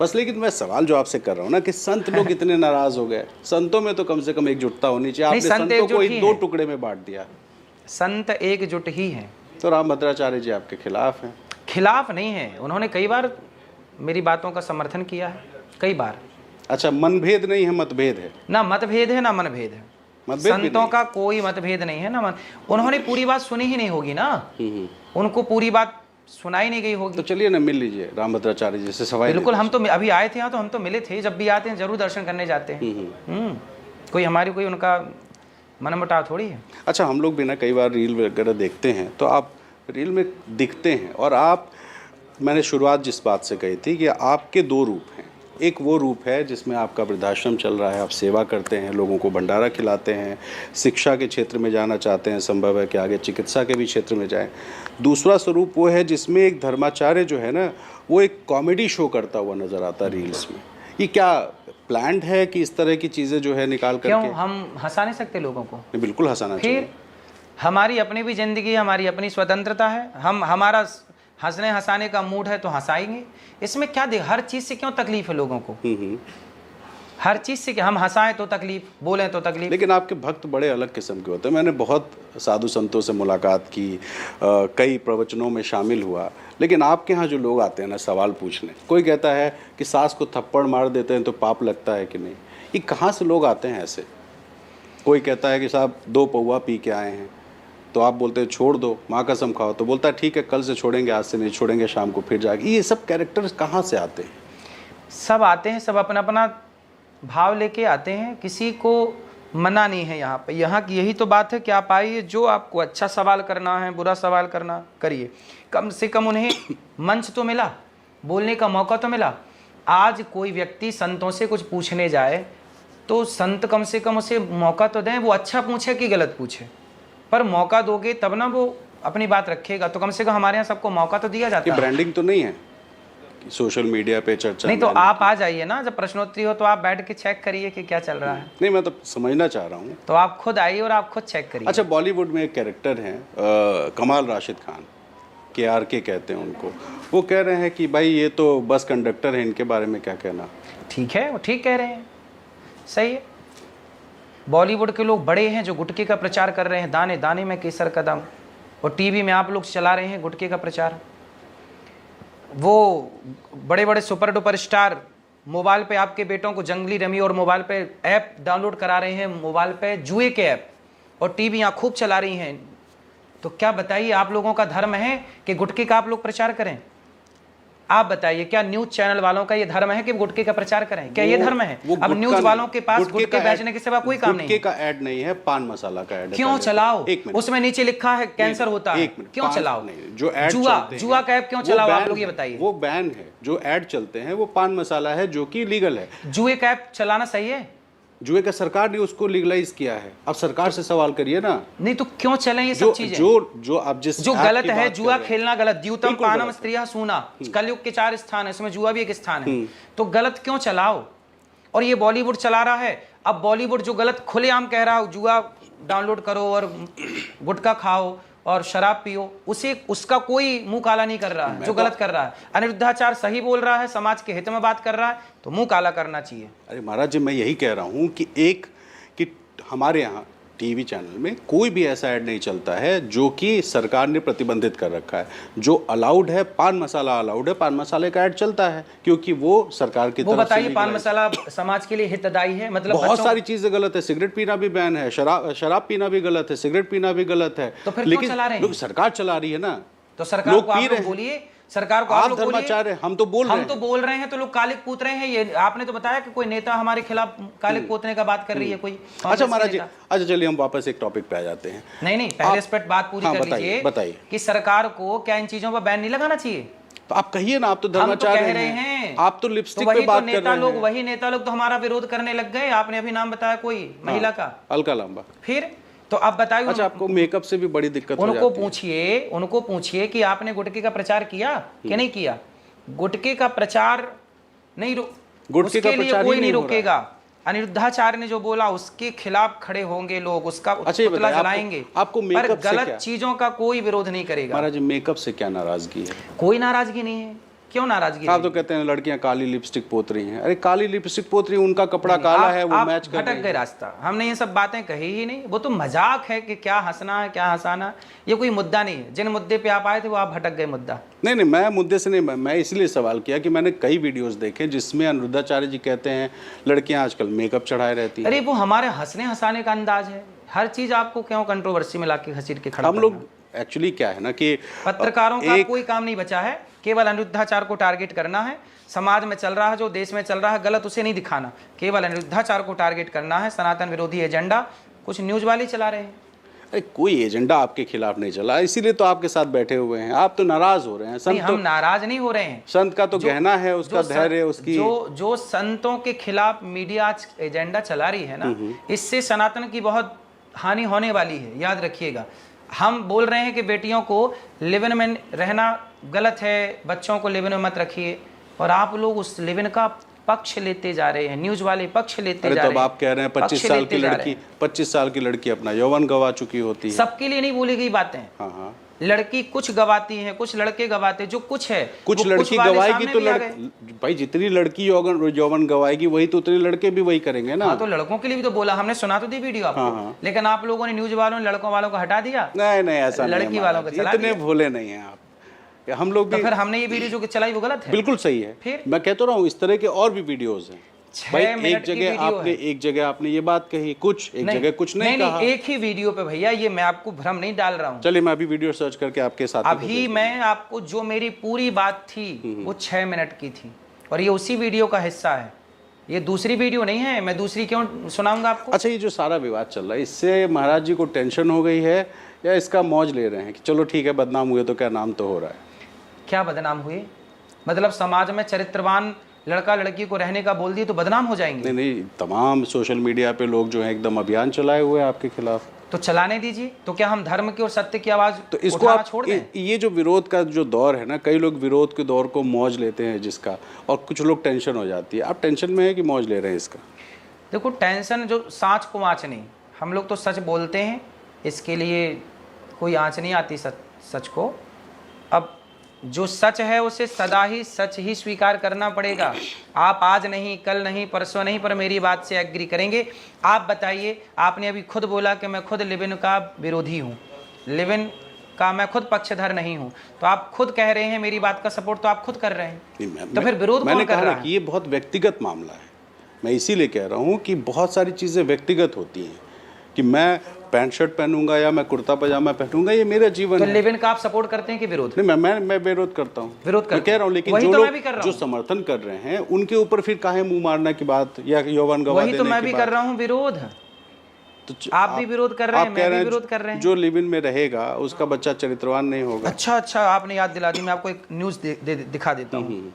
बस लेकिन मैं सवाल जो आपसे कर रहा हूँ ना कि संत लोग इतने नाराज हो गए, संतों में तो कम से कम एकजुटता होनी चाहिए। आपने संत संतों एकजुट को ही 2 हैं। टुकड़े में बांट दिया। संत एकजुट ही हैं। तो रामभद्राचार्य जी आपके खिलाफ हैं। खिलाफ नहीं है, उन्होंने कई बार मेरी बातों का समर्थन किया है, कई बार। अच्छा, मनभेद नहीं है, मतभेद है। ना मतभेद है ना मनभेद है। मतभेद भी संतों नहीं। का कोई मतभेद नहीं है ना उन्होंने पूरी बात सुनी ही नहीं होगी ना, उनको पूरी बात सुनाई नहीं गई होगी। तो चलिए ना मिल लीजिए रामभद्राचार्य जी से सवाल। बिल्कुल, हम तो अभी आए थे यहाँ, तो हम तो मिले थे। जब भी आते हैं जरूर दर्शन करने जाते हैं। कोई हमारी कोई उनका मनमुटाव थोड़ी है। अच्छा, हम लोग भी ना कई बार रील वगैरह देखते हैं, तो आप रील में दिखते हैं और आप, मैंने शुरुआत जिस बात से कही थी कि आपके 2 रूप हैं। एक वो रूप है जिसमें आपका वृद्धाश्रम चल रहा है, आप सेवा करते हैं, लोगों को भंडारा खिलाते हैं, शिक्षा के क्षेत्र में जाना चाहते हैं, संभव है कि आगे चिकित्सा के भी क्षेत्र में जाएं। दूसरा स्वरूप वो है जिसमें एक धर्माचार्य जो है ना, वो एक कॉमेडी शो करता हुआ नज़र आता है रील्स में। ये क्या प्लान्ड है कि इस तरह की चीज़ें जो है निकाल करके? क्यों, हम हंसा नहीं सकते लोगों को? नहीं, बिल्कुल हंसाना फिर चाहिए। हमारी अपनी भी जिंदगी, हमारी अपनी स्वतंत्रता है। हमारा हंसने हंसाने का मूड है तो हंसाएंगे। इसमें क्या हर चीज़ से क्यों तकलीफ है लोगों को? हर चीज़ से कि हम हंसाएं तो तकलीफ, बोलें तो तकलीफ। लेकिन आपके भक्त बड़े अलग किस्म के होते हैं। मैंने बहुत साधु संतों से मुलाकात की, कई प्रवचनों में शामिल हुआ, लेकिन आपके यहाँ जो लोग आते हैं ना सवाल पूछने, कोई कहता है कि सास को थप्पड़ मार देते हैं तो पाप लगता है कि नहीं। ये कहाँ से लोग आते हैं ऐसे? कोई कहता है कि साहब 2 पौवा पी के आए हैं, तो आप बोलते हैं छोड़ दो, माँ कसम खाओ, तो बोलता है ठीक है कल से छोड़ेंगे, आज से नहीं छोड़ेंगे, शाम को फिर जाएंगे। ये सब कैरेक्टर्स कहाँ से आते हैं? सब आते हैं, सब अपना अपना भाव लेके आते हैं, किसी को मना नहीं है यहाँ पे। यहाँ की यही तो बात है कि आप आइए, जो आपको अच्छा सवाल करना है, बुरा सवाल करना करिए, कम से कम उन्हें मंच तो मिला, बोलने का मौका तो मिला। आज कोई व्यक्ति संतों से कुछ पूछने जाए तो संत कम से कम उसे मौका तो दें, वो अच्छा पूछे कि गलत पूछे, पर मौका दोगे तब ना वो अपनी बात रखेगा। तो कम से कम हमारे यहाँ सबको मौका तो दिया जाता है। ब्रांडिंग तो नहीं है कि सोशल मीडिया पे चर्चा नहीं, तो में आप आ जाइए ना, जब प्रश्नोत्तरी हो तो आप बैठ के चेक करिए कि क्या चल रहा है। नहीं, मैं तो समझना चाह रहा हूँ। तो आप खुद आइए और आप खुद चेक करिए। अच्छा, बॉलीवुड में एक कैरेक्टर हैं कमाल राशिद खान, KRK कहते हैं उनको। वो कह रहे हैं कि भाई ये तो बस कंडक्टर है, इनके बारे में क्या कहना? ठीक है, वो ठीक कह रहे हैं, सही है। बॉलीवुड के लोग बड़े हैं जो गुटखे का प्रचार कर रहे हैं, दाने दाने में केसर का दाम, और टीवी में आप लोग चला रहे हैं गुटखे का प्रचार। वो बड़े बड़े सुपर डुपर स्टार मोबाइल पे आपके बेटों को जंगली रमी और मोबाइल पे ऐप डाउनलोड करा रहे हैं, मोबाइल पे जुए के ऐप, और टीवी यहाँ खूब चला रही हैं। तो क्या बताइए, आप लोगों का धर्म है कि गुटखे का आप लोग प्रचार करें? आप बताइए, क्या न्यूज चैनल वालों का ये धर्म है कि गुटखे का प्रचार करें? क्या ये धर्म है? अब न्यूज वालों के पास गुटखे बेचने के सिवा कोई काम नहीं है। गुटखे का ऐड नहीं है, पान मसाला का ऐड है। क्यों चलाओ? एक मिनट, उसमें नीचे लिखा है कैंसर होता है, क्यों चलाओ? जो ऐड जुआ का ऐप क्यों चलाओ? आप लोग ये बताइए। वो बैन है, जो ऐड चलते हैं वो पान मसाला है जो कि लीगल है। जुए का ऐप चलाना सही है? जुए का सरकार ने उसको लीगलाइज किया है। अब सरकार से सवाल करिए ना। नहीं तो क्यों चले ये सब चीजें? जो अब जिस जो ऐप गलत की है, बात जुआ कर रहे हैं, खेलना गलत, द्यूतम बिल्कुल पानम गलत है। स्त्रिया सूना, कलयुग के 4 स्थान है, इसमें जुआ भी एक स्थान है। तो गलत क्यों चलाओ? और ये बॉलीवुड चला रहा है। अब बॉलीवुड जो गलत खुलेआम कह रहा है, जुआ डाउनलोड करो और गुटखा खाओ और शराब पियो, उसे उसका कोई मुंह काला नहीं कर रहा है जो गलत कर रहा है। अनिरुद्धाचार्य सही बोल रहा है, समाज के हित में बात कर रहा है, तो मुंह काला करना चाहिए। अरे महाराज जी, मैं यही कह रहा हूँ कि हमारे यहाँ टीवी चैनल में कोई भी ऐसा ऐड नहीं चलता है जो कि सरकार ने प्रतिबंधित कर रखा है। जो अलाउड है, पान मसाला अलाउड है, पान मसाले का ऐड चलता है क्योंकि वो सरकार की तरफ से। बताइए, पान मसाला समाज के लिए हितदायी है? मतलब बहुत सारी चीजें गलत है। सिगरेट पीना भी बैन है, शराब पीना भी गलत है, सिगरेट पीना भी गलत है। तो फिर लेकिन क्यों चला रहे हैं? लोग, सरकार चला रही है ना, तो सरकार को आप लोग बोलिए, सरकार को आप लोग बोलिए। धर्माचार्य, हम तो बोल रहे हैं तो लोग कालिक पूत रहे हैं। ये आपने तो बताया कि कोई नेता हमारे खिलाफ कालिक पूतने का बात कर रही है कोई। अच्छा महाराज जी, अच्छा चलिए हम वापस एक टॉपिक पे आ जाते हैं। नहीं, पहले इस पर बात पूरी कर लीजिए। बताइए कि सरकार को क्या इन चीजों पर बैन नहीं लगाना चाहिए? तो आप कहिए ना, आप तो धर्माचार्य हैं, आप तो लिपस्टिक पे बात कर रहे हैं। वही नेता लोग तो हमारा विरोध करने लग गए। आपने अभी नाम बताया कोई महिला का, अलका लांबा। फिर तो आप बताइए। अच्छा, आपको मेकअप से भी बड़ी दिक्कत हो जाती है? उनको पूछिए कि आपने गुटखे का प्रचार किया कि नहीं किया। गुटखे का प्रचार नहीं, गुटखे का प्रचार कोई नहीं रोकेगा। अनिरुद्धाचार्य ने जो बोला उसके खिलाफ खड़े होंगे लोग, उसका पुतला जलाएंगे। आपको मेकअप पर गलत चीजों का कोई विरोध नहीं करेगा। महाराज, मेकअप से क्या नाराजगी है? कोई नाराजगी नहीं है। क्यों नाराजगी? आप तो कहते हैं लड़कियां काली लिपस्टिक पोत रही हैं। अरे काली लिपस्टिक पोत रही है, उनका कपड़ा काला है, वो मैच कर रही है। भटक गए रास्ता। हमने ये सब बातें कही ही नहीं। वो तो मजाक है कि क्या हंसना है क्या हंसाना, ये कोई मुद्दा नहीं है। जिन मुद्दे पे आप आए थे वो आप भटक गए मुद्दा। नहीं, मैं मुद्दे से नहीं, मैं इसलिए सवाल किया कि मैंने कई वीडियोस देखे जिसमें अनिरुद्धाचार्य जी कहते हैं लड़कियां आजकल मेकअप चढ़ाए रहती हैं। अरे वो हमारे हंसने हंसाने का अंदाज है। हर चीज आपको क्यों कंट्रोवर्सी में लाके घसीट के खड़ा? हम लोग एक्चुअली क्या है ना कि पत्रकारों का कोई काम नहीं बचा है, केवल अनिरुद्धाचार्य को टारगेट करना है। समाज में चल रहा है, जो देश में चल रहा है गलत, उसे नहीं दिखाना, केवल अनिरुद्धाचार्य को टारगेट करना है। सनातन विरोधी एजेंडा कुछ न्यूज वाले चला रहे हैं। अरे कोई एजेंडा आपके खिलाफ नहीं चला, इसीलिए तो आपके साथ बैठे हुए हैं। आप तो नाराज हो रहे हैं। संत, हम नाराज नहीं हो रहे हैं। संत का तो गहना है, उसका धैर्य, उसकी जो संतों के खिलाफ मीडिया आज एजेंडा चला रही है ना, इससे सनातन की बहुत हानि होने वाली है, याद रखिएगा। हम बोल रहे हैं कि बेटियों को लिव-इन में रहना गलत है, बच्चों को लिव-इन में मत रखिए, और आप लोग उस लिव-इन का पक्ष लेते जा रहे हैं। न्यूज वाले पक्ष लेते जा रहे हैं। तो आप कह रहे हैं 25 साल की लड़की अपना यौवन गवा चुकी होती है। सबके लिए नहीं बोली गई बातें। हाँ। लड़की कुछ गवाती है, कुछ लड़के गवाते, जो कुछ है कुछ लड़की गवाएगी तो भाई जितनी लड़की यौवन गवाएगी वही तो उतने लड़के भी वही करेंगे ना। हाँ, तो लड़कों के लिए भी तो बोला हमने, सुना तो दी वीडियो आपको। हाँ। लेकिन आप लोगों ने, न्यूज वालों ने लड़कों वालों को हटा दिया। नहीं ऐसा लड़की वालों को चला इतने भोले नहीं है आप। हम लोग भी तो फिर हमने ये वीडियो जो चलाई वो गलत है? बिल्कुल सही है। फिर मैं कहता रहा हूँ इस तरह के और भी वीडियोस हैं भाई। एक जगह आपने ये बात कही, एक जगह कुछ नहीं कहा। एक ही वीडियो पे भैया, ये मैं आपको भ्रम नहीं डाल रहा हूँ। चलिए मैं अभी वीडियो सर्च करके आपके साथ अभी मैं आपको जो मेरी पूरी बात थी वो 6 मिनट की थी, और ये उसी वीडियो का हिस्सा है। ये दूसरी वीडियो नहीं है, मैं दूसरी क्यों सुनाऊंगा आपको। अच्छा, ये जो सारा विवाद चल रहा है, इससे महाराज जी को टेंशन हो गई है या इसका मौज ले रहे हैं कि चलो ठीक है बदनाम हुए तो क्या, नाम तो हो रहा है? क्या बदनाम हुए? मतलब समाज में चरित्रवान लड़का लड़की को रहने का बोल दिए तो बदनाम हो जाएंगे? नहीं, तमाम सोशल मीडिया पे लोग जो है एकदम अभियान चलाए हुए हैं आपके खिलाफ। तो चलाने दीजिए। तो क्या हम धर्म की और सत्य की आवाज तो इसको आप छोड़ दें? ये जो विरोध का जो दौर है ना, कई लोग विरोध के दौर को मौज लेते हैं जिसका, और कुछ लोग टेंशन हो जाती है। आप टेंशन में है कि मौज ले रहे हैं इसका? देखो, टेंशन जो सांच को आँच नहीं, हम लोग तो सच बोलते हैं, इसके लिए कोई आँच नहीं आती सच को। अब जो सच है उसे सदा ही सच ही स्वीकार करना पड़ेगा। आप आज नहीं, कल नहीं, परसों नहीं, पर मेरी बात से एग्री करेंगे। आप बताइए, आपने अभी खुद बोला कि मैं खुद लिव-इन का विरोधी हूँ, लिव-इन का मैं खुद पक्षधर नहीं हूँ, तो आप खुद कह रहे हैं मेरी बात का सपोर्ट तो आप खुद कर रहे हैं। तो फिर विरोध कौन कर रहा है? ये बहुत व्यक्तिगत मामला है। मैं इसीलिए कह रहा हूँ कि बहुत सारी चीज़ें व्यक्तिगत होती हैं कि मैं पैंट शर्ट पहनूंगा या मैं कुर्ता पजामा पहनूंगा, ये मेरा जीवन तो है। लिव इन का आप सपोर्ट करते हैं कि विरोध? नहीं, मैं विरोध करता हूँ, विरोध करते मैं कह रहा हूँ। लेकिन वही जो तो लोग मैं भी कर रहा जो हूँ। समर्थन कर रहे हैं उनके ऊपर फिर काहे मुंह मारना की बात या यौवन गवा वही देने तो मैं की भी बात? कर रहा हूँ विरोध। तो आप भी विरोध कर रहे हैं, आप मैं कह भी हैं विरोध कर रहे हैं। जो लिव इन में रहेगा उसका बच्चा चरित्रवान नहीं होगा। अच्छा अच्छा, आपने याद दिला दी। मैं आपको एक न्यूज़ दिखा देता हूँ।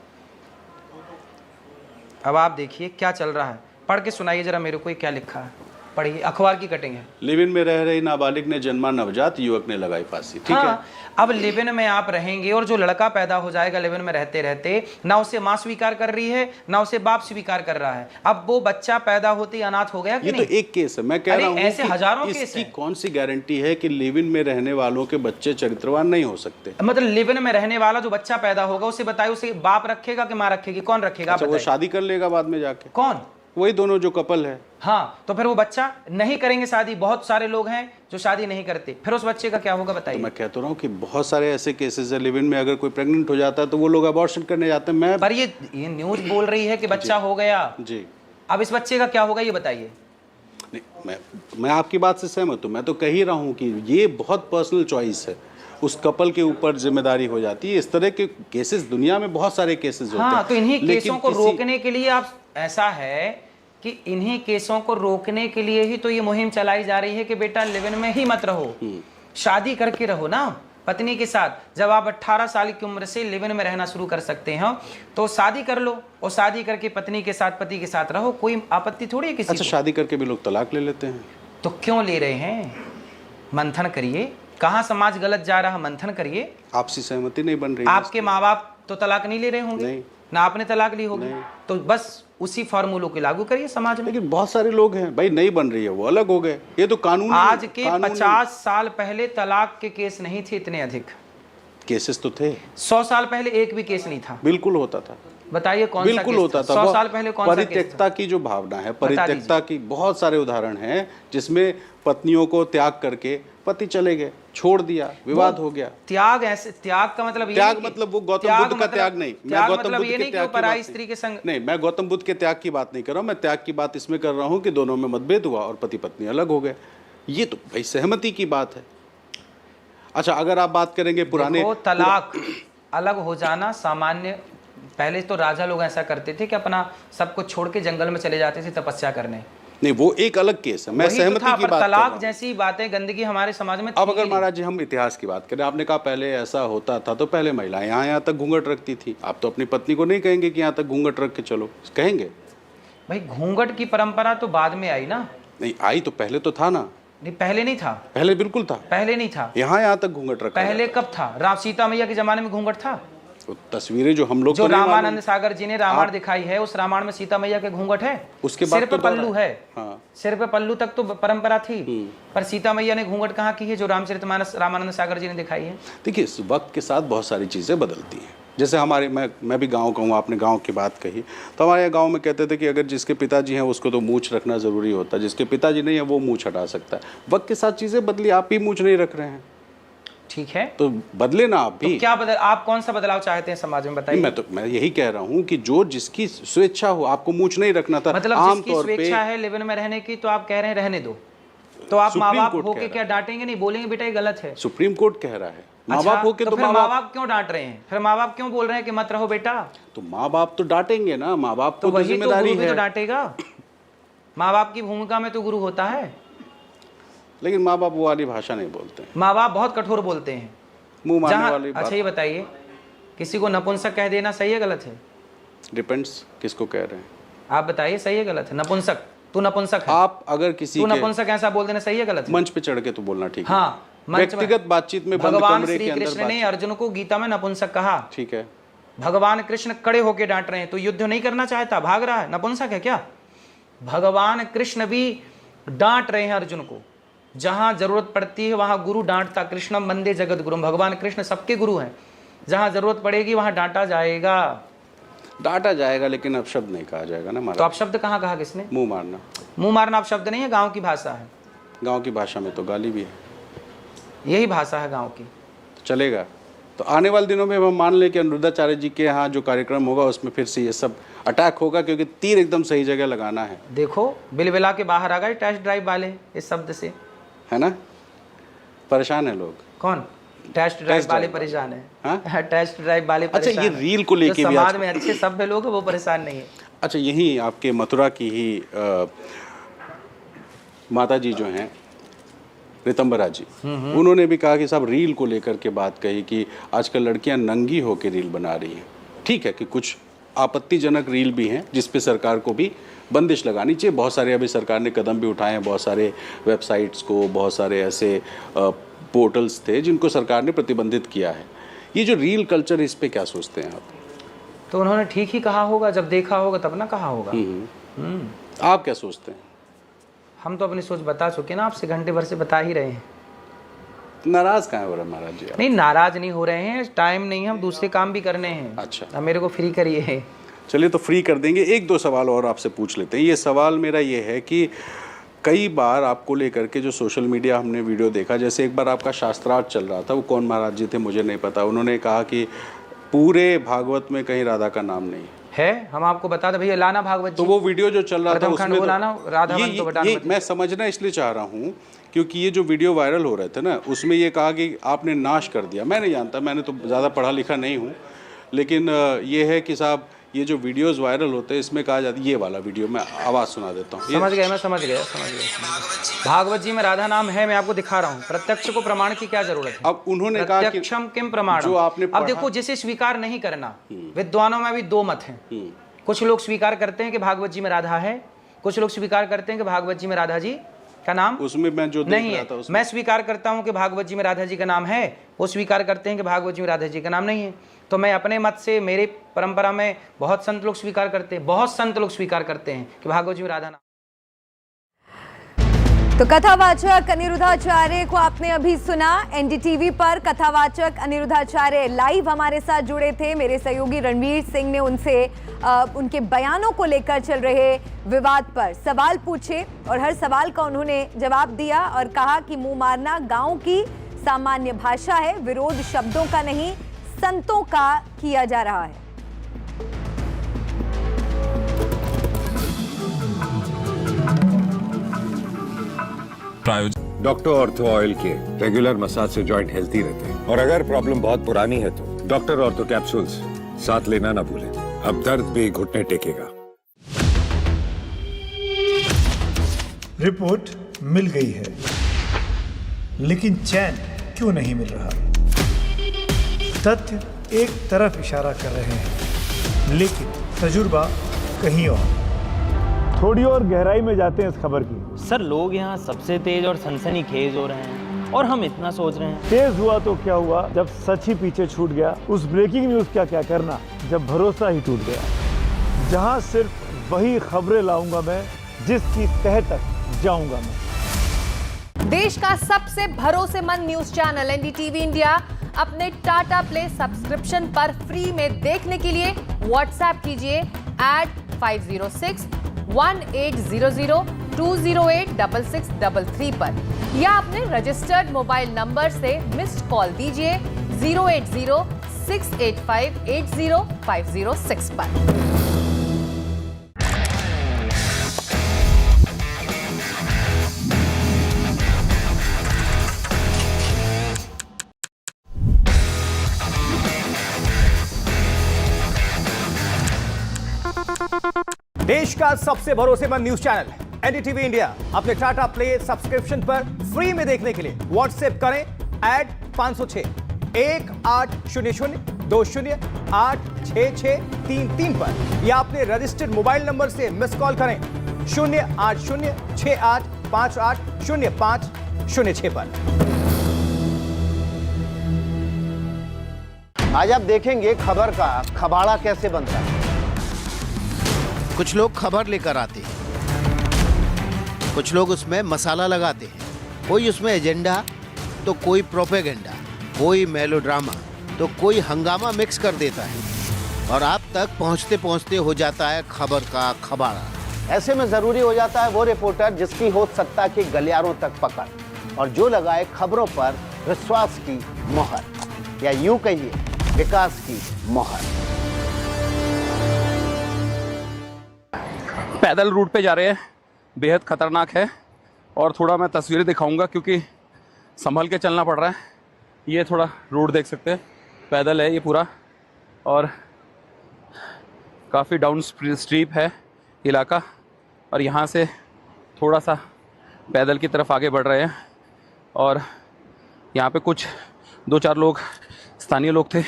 अब आप देखिए क्या चल रहा है, पढ़ के सुनाइए जरा मेरे को, ये क्या लिखा है, पढ़िए। अखबार की कटिंग है। लिव इन में रह रही नाबालिग ने जन्मा नवजात युवक ने लगाई फांसी। ठीक है, हाँ, अब लिव इन में आप रहेंगे और जो लड़का पैदा हो जाएगा लिव इन में रहते रहते, ना उसे माँ स्वीकार कर रही है ना उसे बाप स्वीकार कर रहा है। अब वो बच्चा पैदा होते ही अनाथ हो गया कि ये नहीं? तो एक केस है। मैं कह अरे रहा हूँ ऐसे कि हजारों केस इसकी हैं। कौन सी गारंटी है कि लिव इन में रहने वालों के बच्चे चरित्रवान नहीं हो सकते? मतलब लिव इन में रहने वाला जो बच्चा पैदा होगा उसे बताइए, उसे बाप रखेगा कि माँ रखेगी? कौन रखेगा? अच्छा, आप वो बताइए। शादी कर लेगा बाद में जाके, कौन? वही दोनों जो कपल है। हाँ, तो फिर वो बच्चा नहीं करेंगे शादी। बहुत सारे लोग हैं जो शादी नहीं करते, फिर उस बच्चे का क्या होगा तो बताइए? मैं कहता रहा हूँ कि बहुत सारे ऐसे केसेस है लिव इन में, अगर कोई प्रेग्नेंट हो जाता है तो वो लोग अबॉर्शन करने जाते हैं। मैं पर ये न्यूज बोल रही है कि बच्चा हो गया, जी, अब इस बच्चे का क्या होगा ये बताइए? नहीं, मैं आपकी बात से सहमत हूँ। मैं तो कह ही रहा हूँ कि ये बहुत पर्सनल चॉइस है, उस कपल के ऊपर जिम्मेदारी हो जाती है। इस तरह के केसेस दुनिया में बहुत सारे केसेस होते हैं। हाँ, तो इन्हीं लेकिन केसों को रोकने के लिए आप, ऐसा है कि इन्हीं केसों को रोकने के लिए ही तो ये मुहिम चलाई जा रही है कि बेटा लिव इन में ही मत रहो, शादी करके रहो ना पत्नी के साथ। जब आप 18 साल की उम्र से लिव इन में रहना शुरू कर सकते हैं तो शादी कर लो, और शादी करके पत्नी के साथ, पति के साथ रहो, कोई आपत्ति थोड़ी है किसी अच्छा, को। शादी करके भी लोग तलाक ले लेते हैं। तो क्यों ले रहे हैं? मंथन करिए, कहाँ समाज गलत जा रहा, मंथन करिए। आपसी सहमति नहीं बन रही है। आपके माँ बाप तो तलाक नहीं ले रहे होंगे, नहीं। ना आपने तलाक ली होगी, तो बस उसी फॉर्मूलों को लागू करिए समाज में। लेकिन बहुत सारे लोग हैं भाई, नहीं बन रही है, वो अलग हो गए। ये तो कानून, आज के 50 साल पहले तलाक के केस नहीं थे इतने अधिक। केसेस तो थे। 100 साल पहले एक भी केस नहीं था। बिल्कुल होता था, बताइए कौन सा बिल्कुल केस होता था। 100 साल पहले कौन सा केस था? परित्यक्ता की जो भावना है, परित्यक्ता की बहुत सारे उदाहरण हैं जिसमें पत्नियों को त्याग करके पति चले गए, छोड़ दिया, विवाद हो गया। त्याग, ऐसे त्याग का मतलब त्याग मतलब वो गौतम बुद्ध का त्याग नहीं। मैं गौतम बुद्ध के त्याग की पराई बात स्त्री के संग नहीं, मैं गौतम बुद्ध के त्याग की बात नहीं कर रहा हूँ। मैं त्याग की बात इसमें कर रहा हूँ कि दोनों में मतभेद हुआ और पति पत्नी अलग हो गए। ये तो भाई सहमति की बात है। अच्छा, अगर आप बात करेंगे पुराने, तलाक अलग हो जाना सामान्य, पहले तो राजा लोग ऐसा करते थे कि अपना सब कुछ छोड़ के जंगल में चले जाते थे तपस्या करने। नहीं, वो एक अलग केस है। मैं सहमति की बात कर रहा तलाक हूं। जैसी बातें, गंदगी हमारे समाज में। अब अगर महाराज जी हम इतिहास की बात करें, आपने कहा पहले ऐसा होता था, तो पहले महिलाएं यहाँ तक घूंघट रखती थी। आप तो अपनी पत्नी को नहीं कहेंगे कि यहाँ तक घूंघट रख के चलो, कहेंगे? भाई घूंघट की परंपरा तो बाद में आई ना। नहीं आई तो पहले तो था ना। नहीं, पहले नहीं था। पहले बिल्कुल था, पहले नहीं था। यहाँ तक घूंघट रखा पहले कब था? राम सीता मैया के जमाने में घूंघट था। तो तस्वीरें जो हम लोग जो तो नहीं रामानंद मालूम। सागर जी ने रामायण दिखाई है, उस रामायण में सीता मैया के घूंघट है। उसके बाद सिर पे तो पल्लू है। हाँ। सिर पे पल्लू तक तो परंपरा थी, पर सीता मैया ने घूंघट कहाँ की है जो रामचरितमानस रामानंद सागर जी ने दिखाई है? देखिए, इस वक्त के साथ बहुत सारी चीज़ें बदलती हैं। जैसे हमारे, मैं भी गांव का हूँ, आपने गांव की बात कही, तो हमारे यहाँ गांव में कहते थे कि अगर जिसके पिताजी हैं उसको तो मूंछ रखना ज़रूरी होता है, जिसके पिताजी नहीं है वो मूंछ हटा सकता है। वक्त के साथ चीज़ें बदली, आप भी मूंछ नहीं रख रहे हैं, ठीक है, तो बदले ना आप भी। तो क्या बदल, आप कौन सा बदलाव चाहते हैं समाज में बताइए? मैं यही कह रहा हूँ कि जो जिसकी स्वेच्छा हो, आपको मूंछ नहीं रखना था। मतलब जिसकी स्वेच्छा है लिव इन में रहने की, तो आप कह रहे हैं रहने दो, तो आप माँ बाप होके क्या डांटेंगे नहीं, बोलेंगे बेटा ये गलत है? सुप्रीम कोर्ट कह रहा है। माँ अच्छा, बाप होके तो फिर माँ बाप क्यों डांट रहे हैं? फिर माँ बाप क्यों बोल रहे हैं कि मत रहो बेटा? तो माँ बाप तो डांटेंगे ना, माँ बाप तो को वही तो जिम्मेदारी गुरु भी है। तो डांटेगा। माँ बाप की भूमिका में तो गुरु होता है। लेकिन माँ बाप वो वाली भाषा नहीं बोलते हैं, माँ बाप बहुत कठोर बोलते हैं, मुंह मारने वाली बात। अच्छा ये बताइए, किसी को नपुंसक कह देना सही है गलत है? डिपेंड्स किसको कह रहे हैं आप बताइए, सही है गलत है? नपुंसक, तू नपुंसक है, आप अगर किसी तू के नपुंसक ऐसा बोल देना सही है गलत है? मंच पे चढ़ के तो बोलना ठीक है। हाँ, मंच में। व्यक्तिगत बातचीत में बंद भगवान कमरे श्री के अंदर कृष्ण ने बातचीत, अर्जुन को गीता में नपुंसक कहा। ठीक है। भगवान कृष्ण खड़े होके डांट रहे हैं, तो युद्ध नहीं करना चाहता, भाग रहा है, नपुंसक है क्या? भगवान कृष्ण भी डांट रहे हैं अर्जुन को, जहां जरूरत पड़ती है वहां गुरु डांटता। कृष्णम वंदे जगत गुरु, भगवान कृष्ण सबके गुरु हैं, जहां जरूरत पड़ेगी वहां डांटा जाएगा। डांटा जाएगा, लेकिन अब शब्द नहीं कहा जाएगा ना तो महाराज। आप शब्द कहाँ कहा किसने? मुंह मारना। मुंह मारना आप शब्द नहीं है, गांव की भाषा है। गांव की भाषा में तो गाली भी है, यही भाषा है गांव की। तो चलेगा। तो आने वाले दिनों में हम मान लें कि अनुरुद्धाचार्य जी के यहाँ जो कार्यक्रम होगा उसमें फिर से ये सब अटैक होगा, क्योंकि तीर एकदम सही जगह लगाना है। देखो बिलबिला के बाहर आ गए टेस्ट ड्राइव वाले इस शब्द से। है ना, परेशान है लोग। कौन? टेस्ट ड्राइव टेस्ट वाले ड्राइव। परेशान है। हाँ? टेस्ट ड्राइव वाले अच्छा, परेशान ये हैं। रील को लेके जो भी समाज आज- में अच्छे सभ्य लोग हैं वो परेशान नहीं है। अच्छा, यही आपके मथुरा की ही माता जी जो हैं रितंबरा जी, उन्होंने भी कहा कि साहब रील को लेकर के बात कही कि आजकल लड़कियां नंगी होकर रील बना रही हैं। ठीक है कि कुछ आपत्तिजनक रील भी हैं जिस पे सरकार को भी बंदिश लगानी चाहिए। बहुत सारे अभी सरकार ने कदम भी उठाए हैं, बहुत सारे वेबसाइट्स को, बहुत सारे ऐसे पोर्टल्स थे जिनको सरकार ने प्रतिबंधित किया है। ये जो रील कल्चर, इस पे क्या सोचते हैं आप? तो उन्होंने ठीक ही कहा होगा, जब देखा होगा तब ना कहा होगा। आप क्या सोचते हैं? हम तो अपनी सोच बता चुके ना, आपसे घंटे भर से बता ही रहे हैं। नाराज कहाँ हो रहा है महाराज जी आप? नहीं, नाराज नहीं हो रहे हैं, टाइम नहीं है, हम दूसरे काम भी करने हैं। अच्छा। अब मेरे को फ्री करिए। चलिए तो फ्री कर देंगे। एक दो सवाल और आपसे पूछ लेते हैं। ये सवाल मेरा ये है कि कई बार आपको लेकर के जो सोशल मीडिया हमने वीडियो देखा, जैसे एक बार आपका शास्त्रार्थ चल रहा था, वो कौन महाराज जी थे मुझे नहीं पता, उन्होंने कहा कि पूरे भागवत में कहीं राधा का नाम नहीं है। हम आपको बता दें भैया, लाना भागवत तो जी, वो वीडियो जो चल रहा था प्रथम खंड उसमें वो लाना, राधा वन तो बटान ये मत। मैं समझना इसलिए चाह रहा हूँ क्योंकि ये जो वीडियो वायरल हो रहे थे ना, उसमें ये कहा कि आपने नाश कर दिया। मैं नहीं जानता, मैंने तो ज़्यादा पढ़ा लिखा नहीं हूँ, लेकिन ये है कि साहब ये जो वीडियोस वायरल होते हैं इसमें कहा जाता है, ये वाला वीडियो मैं आवाज़ सुना देता हूँ। समझ गए, मैं समझ गया। भागवत जी में राधा नाम है, मैं आपको दिखा रहा हूँ। प्रत्यक्ष को प्रमाण की क्या जरूरत है? अब उन्होंने कहा कि प्रत्यक्षम किम प्रमाण, जो आपने अब पढ़ा- देखो, जिसे स्वीकार नहीं करना, विद्वानों में भी दो मत हैं। कुछ लोग स्वीकार करते हैं कि भागवत जी में राधा है, कुछ लोग स्वीकार करते हैं कि भागवत जी में राधा जी का नाम उसमें मैं जो देख नहीं रहा है। था उसमें मैं स्वीकार करता हूं कि भागवत जी में राधा जी का नाम है, वो स्वीकार करते हैं कि भागवत जी में राधा जी का नाम नहीं है। तो मैं अपने मत से, मेरे परंपरा में बहुत संत लोग स्वीकार करते हैं, बहुत संत लोग स्वीकार करते हैं कि भागवत जी में राधा नाम। तो कथावाचक अनिरुद्धाचार्य को आपने अभी सुना। एनडीटीवी पर कथावाचक अनिरुद्धाचार्य लाइव हमारे साथ जुड़े थे। मेरे सहयोगी रणवीर सिंह ने उनसे उनके बयानों को लेकर चल रहे विवाद पर सवाल पूछे और हर सवाल का उन्होंने जवाब दिया और कहा कि मुंह मारना गांव की सामान्य भाषा है, विरोध शब्दों का नहीं संतों का किया जा रहा है। डॉक्टर ऑर्थो ऑयल के रेगुलर मसाज से जॉइंट हेल्थी रहते हैं। और अगर प्रॉब्लम बहुत पुरानी है तो डॉक्टर ऑर्थो कैप्सूल्स साथ लेना ना भूलें। अब दर्द भी घुटने टेकेगा। रिपोर्ट मिल गई है, लेकिन चैन क्यों नहीं मिल रहा? तथ्य एक तरफ इशारा कर रहे हैं, लेकिन तजुर्बा कहीं और। थोड़ी और गहराई में जाते हैं इस खबर की। सर, लोग यहाँ सबसे तेज और सनसनीखेज हो रहे हैं और हम इतना सोच रहे हैं। तेज हुआ तो क्या हुआ जब सच ही पीछे छूट गया। उस ब्रेकिंग न्यूज का क्या करना जब भरोसा ही टूट गया। जहां सिर्फ वही खबरें लाऊंगा मैं जिसकी तह तक जाऊंगा मैं। देश का सबसे भरोसेमंद न्यूज चैनल एनडीटीवी इंडिया अपने टाटा प्ले सब्सक्रिप्शन पर फ्री में देखने के लिए व्हाट्सएप कीजिए @506 1800 208 6633 पर या अपने रजिस्टर्ड मोबाइल नंबर से मिस्ड कॉल दीजिए 080 685 80506 पर। देश का सबसे भरोसेमंद न्यूज चैनल एनडीटीवी इंडिया अपने टाटा प्ले सब्सक्रिप्शन पर फ्री में देखने के लिए व्हाट्सएप करें @506 1800 20 86633 पर या अपने रजिस्टर्ड मोबाइल नंबर से मिस कॉल करें 080 68 58 0506 पर। आज आप देखेंगे खबर का खबाड़ा कैसे बनता है। कुछ लोग खबर लेकर आते हैं, कुछ लोग उसमें मसाला लगाते हैं, कोई उसमें एजेंडा तो कोई प्रोपेगेंडा, कोई मेलोड्रामा तो कोई हंगामा मिक्स कर देता है और आप तक पहुंचते पहुंचते हो जाता है खबर का खबाड़ा। ऐसे में जरूरी हो जाता है वो रिपोर्टर जिसकी हो सत्ता के गलियारों तक पकड़ और जो लगाए खबरों पर विश्वास की मोहर या यूं कहिए विकास की मोहर। पैदल रूट पे जा रहे हैं, बेहद खतरनाक है और थोड़ा मैं तस्वीरें दिखाऊंगा क्योंकि संभल के चलना पड़ रहा है। ये थोड़ा रोड देख सकते हैं, पैदल है ये पूरा और काफ़ी डाउन स्ट्रीप है इलाका और यहाँ से थोड़ा सा पैदल की तरफ आगे बढ़ रहे हैं और यहाँ पे कुछ 2-4 लोग स्थानीय लोग थे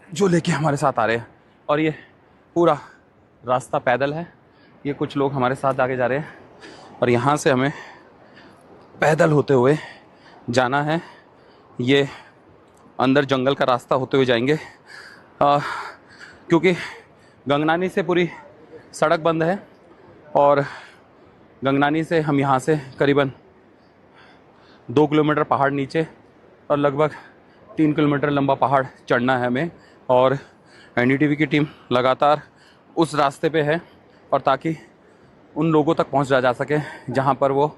जो लेके हमारे साथ आ रहे हैं और ये पूरा रास्ता पैदल है। ये कुछ लोग हमारे साथ आगे जा रहे हैं और यहाँ से हमें पैदल होते हुए जाना है। ये अंदर जंगल का रास्ता होते हुए जाएंगे क्योंकि गंगनानी से पूरी सड़क बंद है और गंगनानी से हम यहाँ से करीबन 2 किलोमीटर पहाड़ नीचे और लगभग 3 किलोमीटर लंबा पहाड़ चढ़ना है हमें और एनडीटीवी की टीम लगातार उस रास्ते पे है और ताकि उन लोगों तक पहुँचा जा सके जहाँ पर वो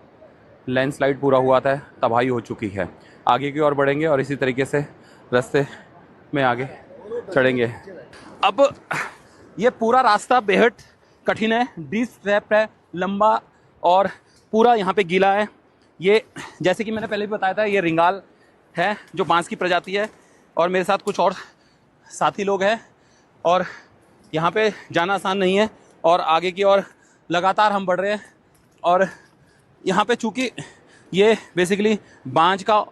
लैंडस्लाइड पूरा हुआ था, तबाही हो चुकी है। आगे की ओर बढ़ेंगे और इसी तरीके से रास्ते में आगे चढ़ेंगे। अब ये पूरा रास्ता बेहद कठिन है, डीप स्टेप है, लंबा और पूरा यहाँ पे गीला है। ये जैसे कि मैंने पहले भी बताया था, ये रिंगाल है जो बांस की प्रजाति है और मेरे साथ कुछ और साथी लोग हैं और यहाँ पे जाना आसान नहीं है और आगे की ओर लगातार हम बढ़ रहे हैं और यहाँ पे चूँकि ये बेसिकली बांज का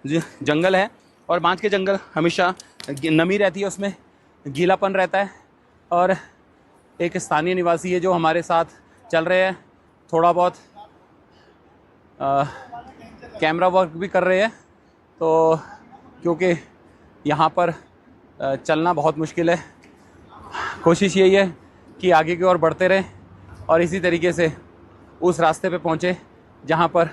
जंगल है और बांज के जंगल हमेशा नमी रहती है, उसमें गीलापन रहता है और एक स्थानीय निवासी है जो हमारे साथ चल रहे हैं, थोड़ा बहुत कैमरा वर्क भी कर रहे हैं। तो क्योंकि यहाँ पर चलना बहुत मुश्किल है, कोशिश यही है कि आगे की ओर बढ़ते रहें और इसी तरीके से उस रास्ते पे पहुँचे जहाँ पर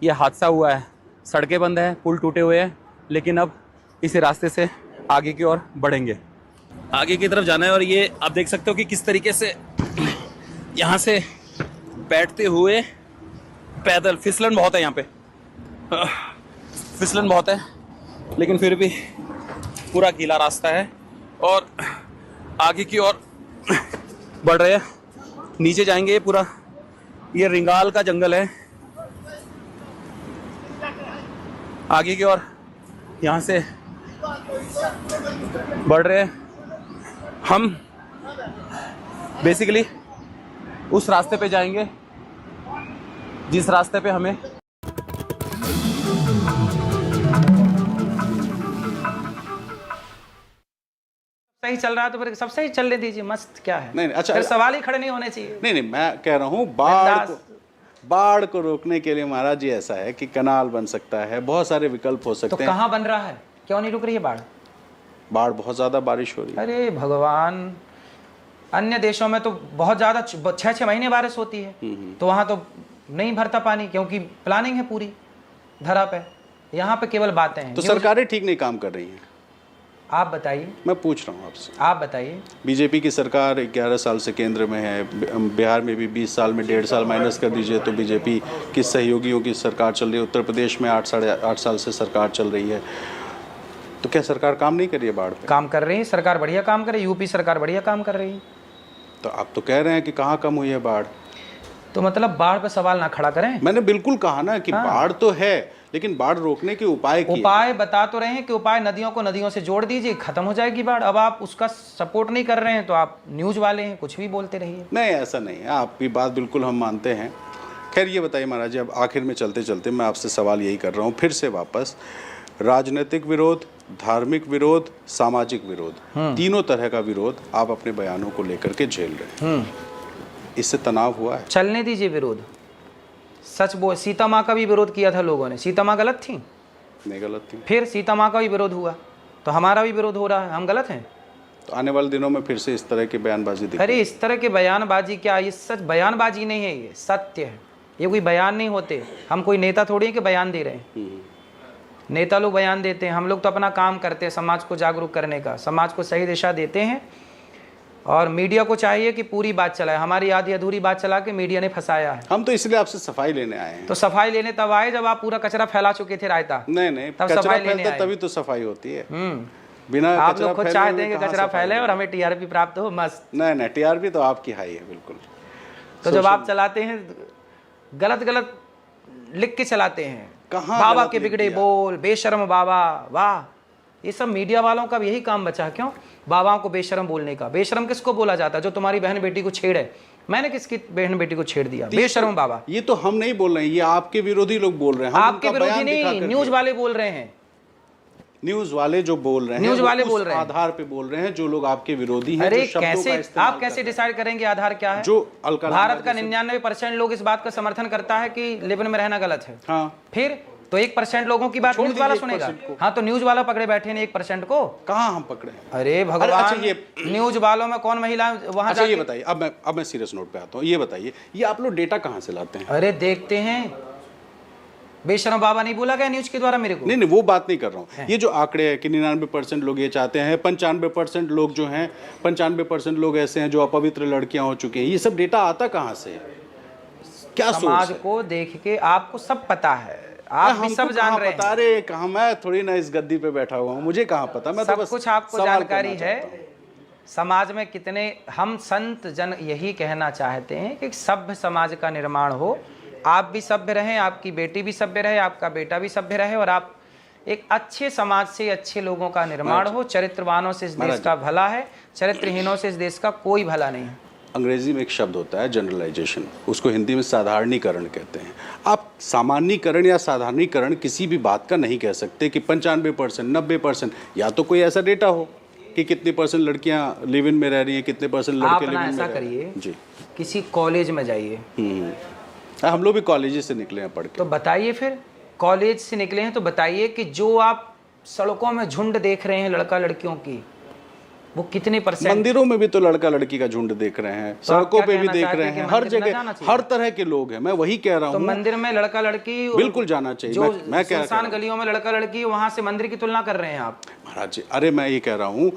यह हादसा हुआ है। सड़कें बंद हैं, पुल टूटे हुए हैं, लेकिन अब इसी रास्ते से आगे की ओर बढ़ेंगे। आगे की तरफ जाना है और ये आप देख सकते हो कि किस तरीके से यहाँ से बैठते हुए पैदल, फिसलन बहुत है यहाँ पे, फिसलन बहुत है, लेकिन फिर भी पूरा गीला रास्ता है और आगे की ओर बढ़ रहे हैं। नीचे जाएंगे, ये पूरा ये रिंगाल का जंगल है। आगे की ओर यहाँ से बढ़ रहे हैं हम, बेसिकली उस रास्ते पे जाएंगे जिस रास्ते पे हमें सही चल रहा है तो फिर सब सही चलने दीजिए, मस्त क्या है। नहीं, अच्छा, फिर सवाल ही खड़े नहीं होने चाहिए। नहीं, मैं कह रहा हूँ बाढ़ को रोकने के लिए महाराज जी ऐसा है कि कनाल बन सकता है, बहुत सारे विकल्प हो सकते तो हैं। कहाँ बन रहा है, क्यों नहीं रुक रही है बाढ़? बाढ़ बहुत ज्यादा बारिश हो रही है। अरे भगवान, अन्य देशों में तो बहुत ज्यादा 6-6 महीने बारिश होती है, तो वहां तो नहीं भरता पानी क्योंकि प्लानिंग है पूरी धरा पे। यहाँ पे केवल बातें हैं। तो सरकारें ठीक नहीं काम कर रही हैं। आप बताइए। मैं पूछ रहा हूँ आपसे, आप बताइए। बीजेपी की सरकार 11 साल से केंद्र में है, बिहार में भी 20 साल में 1.5 साल माइनस कर दीजिए तो बीजेपी की सहयोगियों की सरकार चल रही है। उत्तर प्रदेश में 8-8.5 साल से सरकार चल रही है। तो क्या सरकार काम नहीं कर रही है बाढ़ पे? काम कर रही है सरकार, बढ़िया काम कर रही है। यूपी सरकार बढ़िया काम कर रही है। तो आप तो कह रहे हैं कि कहाँ कम हुई है बाढ़, तो मतलब बाढ़ पे सवाल ना खड़ा करें। मैंने बिल्कुल कहा ना कि बाढ़ तो है, लेकिन बाढ़ रोकने के उपाय बता तो रहे हैं कि उपाय नदियों को नदियों से जोड़ दीजिए, खत्म हो जाएगी बाढ़। अब आप उसका सपोर्ट नहीं कर रहे हैं तो आप न्यूज वाले हैं, कुछ भी बोलते रहिए। नहीं, ऐसा नहीं है, आपकी बात बिल्कुल हम मानते हैं। खैर ये बताइए महाराज जी, अब आखिर में चलते चलते मैं आपसे सवाल यही कर रहा हूँ फिर से वापस, राजनीतिक विरोध, धार्मिक विरोध, सामाजिक विरोध, तीनों तरह का विरोध आप अपने बयानों को लेकर के झेल रहे हैं। इससे तनाव हुआ है? चलने दीजिए विरोध। सच बोल, सीता माँ का भी विरोध किया था लोगों ने। सीता माँ गलत थी? नहीं गलत थी। फिर सीता माँ का भी विरोध हुआ तो हमारा भी विरोध हो रहा है, हम गलत हैं? तो आने वाले दिनों में फिर से इस तरह की बयानबाजी दिखेगी। अरे इस तरह के बयानबाजी क्या, ये सच बयानबाजी नहीं है, ये सत्य है। ये कोई बयान नहीं होते, हम कोई नेता थोड़ी है कि बयान दे रहे हैं। नेता लोग बयान देते हैं, हम लोग तो अपना काम करते हैं समाज को जागरूक करने का, समाज को सही दिशा देते हैं। और मीडिया को चाहिए कि पूरी बात चलाए, हमारी आधी अधूरी बात चला के मीडिया ने फंसाया है। हम तो इसलिए आपसे सफाई लेने आए हैं। तो सफाई लेने तब आए जब आप पूरा कचरा फैला चुके थे रायता। नहीं, तब कचरा सफाई लेने फैलता आए। तभी तो सफाई होती है। बिना आप लोग खुद चाहते हैं कि कचरा फैले और हमें टीआरपी प्राप्त हो, मस्त। नहीं, टीआरपी तो आपकी हाई है बिल्कुल। तो जब आप चलाते हैं गलत गलत लिख के चलाते हैं, कहाँ बाबा गलत के लिख बिगड़े दिया? बोल, बेशर्म बाबा, वाह। ये सब मीडिया वालों का भी यही काम बचा, क्यों? बाबाओं को बेशर्म बोलने का। बेशर्म किसको बोला जाता है? जो तुम्हारी बहन बेटी को छेड़े। मैंने किसकी बहन बेटी को छेड़ दिया? बेशर्म बाबा। ये तो हम नहीं बोल रहे हैं, ये आपके विरोधी लोग बोल रहे हैं। हम आपके उनका विरोधी बयान दिखा नहीं, करके- न्यूज वाले बोल रहे हैं। न्यूज वाले जो बोल रहे हैं, न्यूज वो वाले उस बोल रहे हैं। आधार पे बोल रहे हैं जो लोग आपके विरोधी हैं। अरे जो शब्दों कैसे का इस्तेमाल आप कैसे कर रहे डिसाइड करेंगे आधार क्या है? जो अलकलाम भारत का जैसे- 99% लोग इस बात का समर्थन करता है कि लिव इन में रहना गलत है। हाँ, फिर तो 1% लोगों की बात छोड़ न्यूज वाला दीजिए सुनेगा। 1% को। हाँ, तो न्यूज वाला पकड़े बैठे ने 1% को। कहाँ हम पकड़े हैं? अरे भगवान, अच्छा, ये न्यूज वालों में कौन महिला वहां अच्छा, ये जाके- बताइए, अब मैं सीरियस नोट पे आता हूँ। ये बताइए, ये आप लोग डेटा कहाँ से लाते हैं? अरे देखते हैं, बेशर्म बाबा नहीं बोला गया न्यूज के द्वारा मेरे को? नहीं, वो बात नहीं कर रहा हूँ। ये जो आंकड़े हैं कि 99% लोग ये चाहते हैं, 95% लोग जो हैं, 95% लोग ऐसे हैं जो अपवित्र लड़कियां हो चुकी हैं, ये सब डेटा आता कहाँ से? क्या समाज सोच है? को देख के आपको सब पता है, आप भी सब जान रहे पता हैं। रे कहाँ, मैं थोड़ी ना इस गद्दी पे बैठा हुआ हूँ, मुझे कहाँ पता। मैं तो सब बस कुछ आपको सवाल जानकारी करना है। चाहता हूँ। समाज में कितने हम संत जन यही कहना चाहते हैं कि सभ्य समाज का निर्माण हो। आप भी सभ्य रहें, आपकी बेटी भी सभ्य रहे, आपका बेटा भी सभ्य रहे, और आप एक अच्छे समाज से अच्छे लोगों का निर्माण हो। चरित्रवानों से इस देश का भला है, चरित्रहीनों से इस देश का कोई भला नहीं है। अंग्रेजी में एक शब्द होता है जनरलाइजेशन, उसको हिंदी में साधारणीकरण कहते हैं। आप सामान्यकरण या साधारणीकरण किसी भी बात का नहीं कह सकते कि 95%, 90%, या तो कोई ऐसा डेटा हो कि कितने % लड़कियां लिव इन में रह रही हैं, कितने % लड़के आप लिव इन ना में ऐसा रह रहे हैं। करिए, जी, किसी कॉलेज में जाइए, हम लोग भी कॉलेज से निकले हैं पढ़ के। तो बताइए, फिर कॉलेज से निकले हैं तो बताइए कि जो आप सड़कों में झुंड देख रहे हैं लड़का लड़कियों की, वो कितने %? मंदिरों में भी तो लड़का लड़की का झुंड देख रहे हैं, सड़कों क्या पे भी कहना देख चाहते रहे हैं हैं, कि हर मंदिर न जगह जाना चाहिए? हर तरह के लोग हैं। मैं वही कह रहा तो हूँ, मंदिर में लड़का लड़की बिल्कुल जाना चाहिए। जो मैं क्या कह सुनसान रहा हूँ? गलियों में लड़का लड़की, वहां से मंदिर की तुलना कर रहे हैं आप। महाराज जी, अरे मैं ये कह रहा हूँ,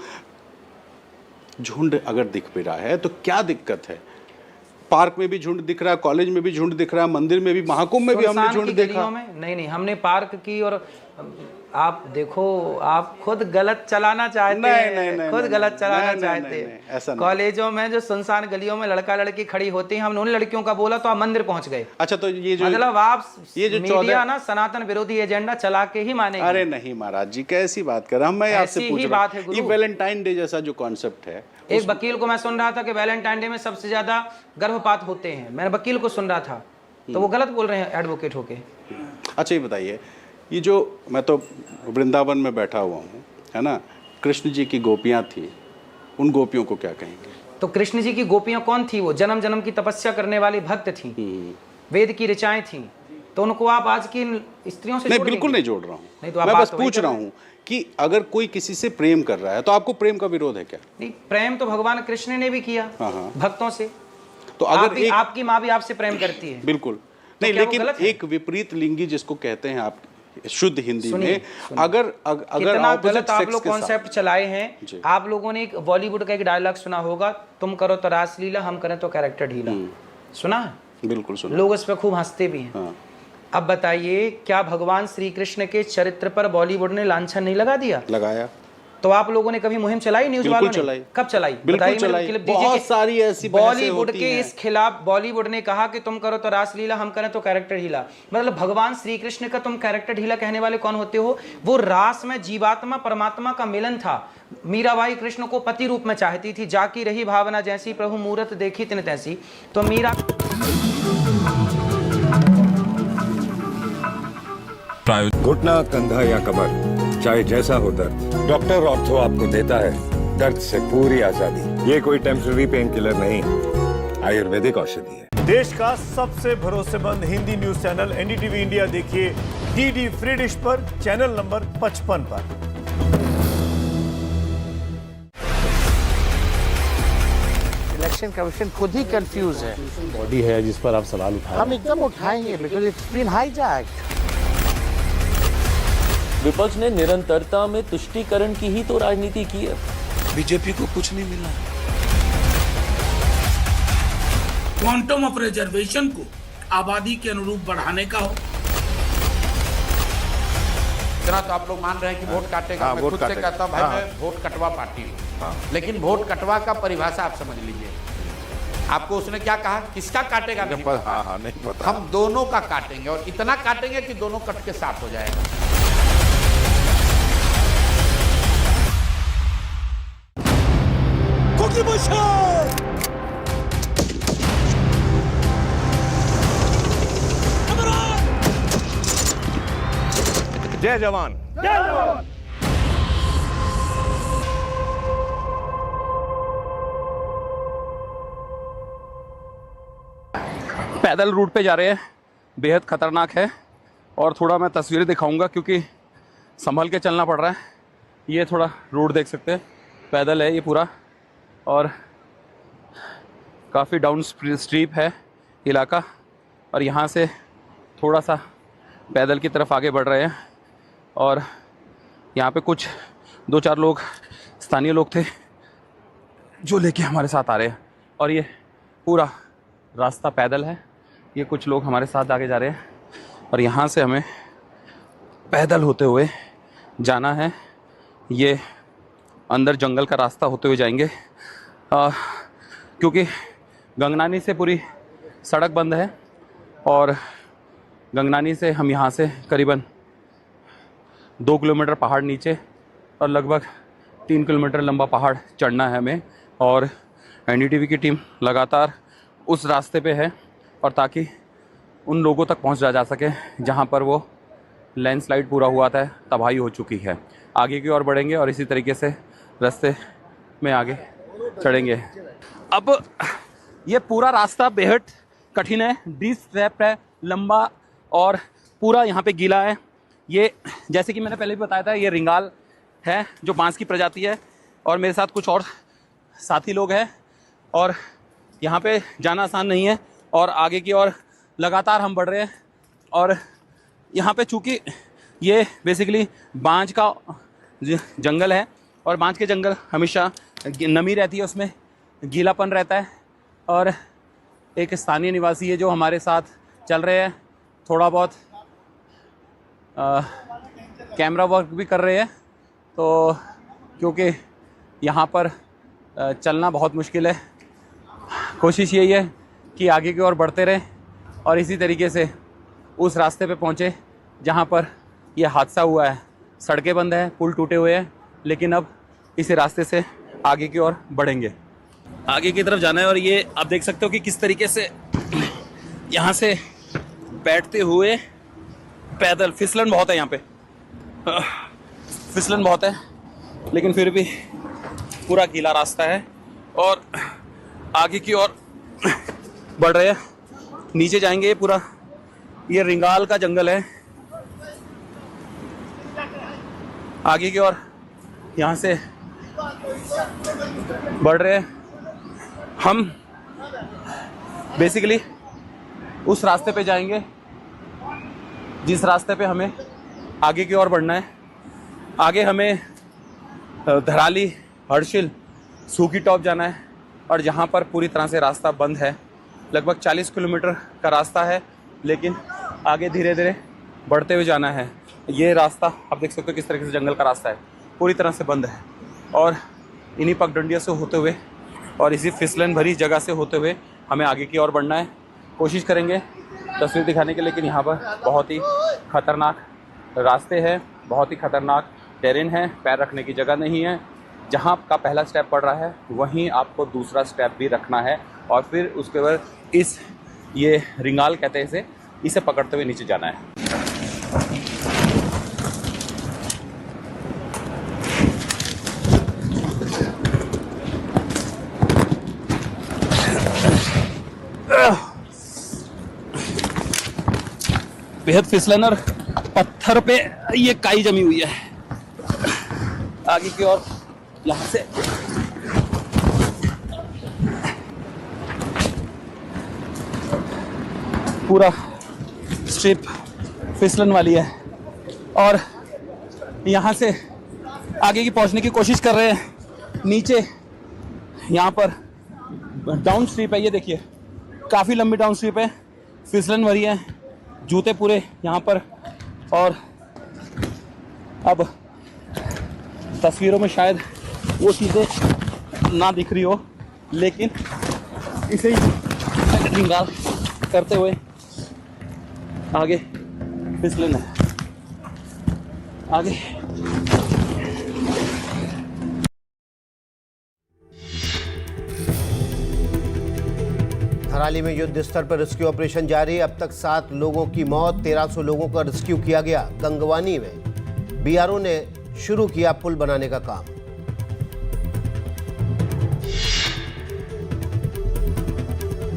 झुंड अगर दिख भी रहा है तो क्या दिक्कत है? पार्क में भी झुंड दिख रहा है, कॉलेज में भी झुंड दिख रहा है, मंदिर में भी, महाकुंभ में भी हमने सुनसान झुंड की देखा। गलियों में नहीं, हमने पार्क की। और आप देखो, आप खुद गलत चलाना चाहते हैं, खुद गलत चलाना चाहते हैं। कॉलेजों में जो सुनसान गलियों में लड़का लड़की खड़ी होती हैं, हमने उन लड़कियों का बोला तो आप मंदिर पहुंच गए। अच्छा, तो ये जो मतलब आप ये जो मीडिया ना सनातन विरोधी एजेंडा चला के ही मानेंगे। अरे नहीं महाराज जी, कैसी बात कर रहा हूं? मैं आपसे ऐसी पूछ ही रहा बात है हूं, गुरु। ये वैलेंटाइन डे जैसा जो कॉन्सेप्ट है, एक वकील को मैं सुन रहा था कि वैलेंटाइन डे में सबसे ज्यादा गर्भपात होते हैं। मैंने वकील को सुन रहा था, तो वो गलत बोल रहे हैं एडवोकेट होके। अच्छा ये बताइए, ये जो मैं तो वृंदावन में बैठा हुआ हूँ, है ना, कृष्ण जी की गोपियाँ थी, उन गोपियों को क्या कहेंगे? तो कृष्ण जी की गोपियाँ कौन थी? वो जन्म जन्म की तपस्या करने वाली भक्त थी, वेद की ऋचाएं थी। तो उनको आप आज की स्त्रियों से नहीं, जोड़ बिल्कुल देंगे? नहीं जोड़ रहा हूँ। नहीं, तो आप मैं बात बस तो वही पूछ कर रहा रहे हैं। हूँ कि अगर कोई किसी से प्रेम कर रहा है तो आपको प्रेम का विरोध है क्या? नहीं, प्रेम तो भगवान कृष्ण ने भी किया हाँ। भक्तों से। तो आप अगर भी, आपकी माँ भी आपसे प्रेम करती है। बिल्कुल नहीं, क्या वो लेकिन गलत है? एक विपरीत लिंगी जिसको कहते हैं आप शुद्ध हिंदी सुनिए, में, अगर कितना opposite गलत आप sex लोग के साथ- कॉन्सेप्ट चलाए हैं। आप लोगों ने एक बॉलीवुड का एक डायलॉग सुना होगा, तुम करो तो रासलीला, हम करें तो कैरेक्टर ढीला। सुना है? बिल्कुल सुना। लोग इस पर खूब हंसते भी हैं। हाँ। अब बताइए, क्या भगवान श्री कृष्ण के चरित्र पर बॉलीवुड ने लांछन नहीं लगा दिया? लगाया। तो आप लोगों ने कभी मुहिम चलाई न्यूज वालों ने? चलाई। कब चलाई? बिल्कुल बताइए, मेरे चलाई। क्लिप दीजिए बहुत कि सारी ऐसी बहसें बॉलीवुड होती के हैं। इस खिलाफ बॉलीवुड ने कहा कि तुम करो तो रासलीला, हम करें तो कैरेक्टर ढीला। मतलब भगवान श्री कृष्ण का तुम कैरेक्टर ढीला कहने वाले कौन होते हो? वो रास में जीवात्मा परमात्मा का मिलन था। मीराबाई कृष्ण को पति रूप में चाहती थी, जाकी रही भावना जैसी, प्रभु मूरत देखी तिन तैसी। तो मीरा घुटना, कंधा या कमर, चाहे जैसा हो दर्द, डॉक्टर ऑर्थो आपको देता है दर्द से पूरी आजादी। ये कोई टेम्पररी पेन किलर नहीं, आयुर्वेदिक औषधि है। देश का सबसे भरोसेमंद Hindi news channel NDTV India देखिए डीडी फ्री डिश पर, चैनल नंबर 55 पर। इलेक्शन कमीशन खुद ही कंफ्यूज है। बॉडी है जिस पर आप सवाल उठाए, हम एकदम उठाएंगे बिकॉज इट्स बीन हाईजैक्ड। विपक्ष ने निरंतरता में तुष्टीकरण की ही तो राजनीति की है। बीजेपी को कुछ नहीं मिला। क्वांटम ऑफ रिजर्वेशन को आबादी के अनुरूप बढ़ाने का हो। इतना तो आप लोग मान रहे हैं कि वोट काटेगा। मैं खुद से कहता हूं भाई मैं वोट कटवा पार्टी हूँ, लेकिन वोट कटवा का परिभाषा आप समझ लीजिए। आपको उसने क्या कहा, किसका काटेगा नहीं पता। हाँ नहीं पता। हम दोनों का काटेंगे और इतना काटेंगे कि दोनों कट के साफ हो जाएगा। जय जवान। पैदल रूट पे जा रहे हैं, बेहद खतरनाक है। और थोड़ा मैं तस्वीरें दिखाऊंगा क्योंकि संभल के चलना पड़ रहा है। ये थोड़ा रोड देख सकते हैं, पैदल है ये पूरा और काफ़ी डाउन स्ट्रीप है इलाका। और यहाँ से थोड़ा सा पैदल की तरफ आगे बढ़ रहे हैं और यहाँ पे कुछ 2-4 लोग स्थानीय लोग थे जो लेके हमारे साथ आ रहे हैं। और ये पूरा रास्ता पैदल है। ये कुछ लोग हमारे साथ आगे जा रहे हैं और यहाँ से हमें पैदल होते हुए जाना है। ये अंदर जंगल का रास्ता होते हुए जाएंगे क्योंकि गंगनानी से पूरी सड़क बंद है और गंगनानी से हम यहाँ से करीबन 2 किलोमीटर पहाड़ नीचे और लगभग 3 किलोमीटर लंबा पहाड़ चढ़ना है हमें। और एनडीटीवी की टीम लगातार उस रास्ते पे है और ताकि उन लोगों तक पहुंचा जा सके जहां पर वो लैंडस्लाइड पूरा हुआ था, तबाही हो चुकी है। आगे की ओर बढ़ेंगे और इसी तरीके से रास्ते में आगे चढ़ेंगे। अब ये पूरा रास्ता बेहद कठिन है, डीप स्टेप है, लंबा और पूरा यहाँ पे गीला है। ये जैसे कि मैंने पहले भी बताया था, ये रिंगाल है जो बांस की प्रजाति है और मेरे साथ कुछ और साथी लोग हैं और यहाँ पे जाना आसान नहीं है। और आगे की ओर लगातार हम बढ़ रहे हैं और यहाँ पे चूँकि ये बेसिकली बांज का जंगल है और बांज के जंगल हमेशा नमी रहती है, उसमें गीलापन रहता है। और एक स्थानीय निवासी है जो हमारे साथ चल रहे हैं, थोड़ा बहुत कैमरा वर्क भी कर रहे हैं। तो क्योंकि यहाँ पर चलना बहुत मुश्किल है, कोशिश यही है कि आगे की ओर बढ़ते रहें और इसी तरीके से उस रास्ते पे पहुँचे जहाँ पर यह हादसा हुआ है। सड़कें बंद हैं, पुल टूटे हुए हैं, लेकिन अब इसी रास्ते से आगे की ओर बढ़ेंगे। आगे की तरफ जाना है और ये आप देख सकते हो कि किस तरीके से यहाँ से बैठते हुए पैदल, फिसलन बहुत है यहाँ पे, फिसलन बहुत है, लेकिन फिर भी पूरा गीला रास्ता है और आगे की ओर बढ़ रहे हैं। नीचे जाएंगे, पूरा ये रिंगाल का जंगल है। आगे की ओर यहाँ से बढ़ रहे हैं हम। बेसिकली उस रास्ते पे जाएंगे जिस रास्ते पे हमें आगे की ओर बढ़ना है। आगे हमें धराली, हर्षिल, सूखी टॉप जाना है और जहाँ पर पूरी तरह से रास्ता बंद है। लगभग 40 किलोमीटर का रास्ता है, लेकिन आगे धीरे धीरे बढ़ते हुए जाना है। ये रास्ता आप देख सकते हो किस तरीके से जंगल का रास्ता है, पूरी तरह से बंद है और इन्हीं पगडंडियों से होते हुए और इसी फिसलन भरी जगह से होते हुए हमें आगे की ओर बढ़ना है। कोशिश करेंगे तस्वीर दिखाने के, लेकिन यहाँ पर बहुत ही खतरनाक रास्ते हैं, बहुत ही खतरनाक टेरेन है, पैर रखने की जगह नहीं है। जहाँ आपका पहला स्टेप पड़ रहा है वहीं आपको दूसरा स्टेप भी रखना है और फिर उसके बाद ये रिंगाल कहते हैं इसे पकड़ते हुए नीचे जाना है। बेहद फिसलन और पत्थर पे ये काई जमी हुई है। आगे की ओर यहाँ से पूरा स्ट्रिप फिसलन वाली है और यहाँ से आगे की पहुँचने की कोशिश कर रहे हैं। नीचे यहाँ पर डाउन स्ट्रिप है, ये देखिए काफ़ी लंबी डाउन स्ट्रिप है, फिसलन भरी है, जूते पूरे यहाँ पर। और अब तस्वीरों में शायद वो चीज़ें ना दिख रही हो, लेकिन इसे ही निकाल करते हुए आगे फिसलना है, आगे। थराली में युद्ध स्तर पर रेस्क्यू ऑपरेशन जारी। अब तक 7 लोगों की मौत, 1300 लोगों का रेस्क्यू किया गया। गंगवानी में बीआरओ ने शुरू किया पुल बनाने का काम।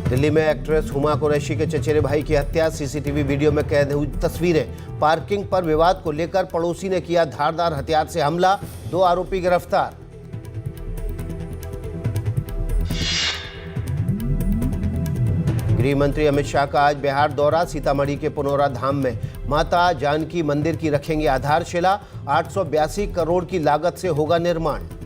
दिल्ली में एक्ट्रेस हुमा कुरैशी के चचेरे भाई की हत्या, सीसीटीवी वीडियो में कैद हुई तस्वीरें। पार्किंग पर विवाद को लेकर पड़ोसी ने किया धारदार हथियार से हमला, 2 आरोपी गिरफ्तार। गृह मंत्री अमित शाह का आज बिहार दौरा, सीतामढ़ी के पुनौरा धाम में माता जानकी मंदिर की रखेंगे आधारशिला, 882 करोड़ की लागत से होगा निर्माण।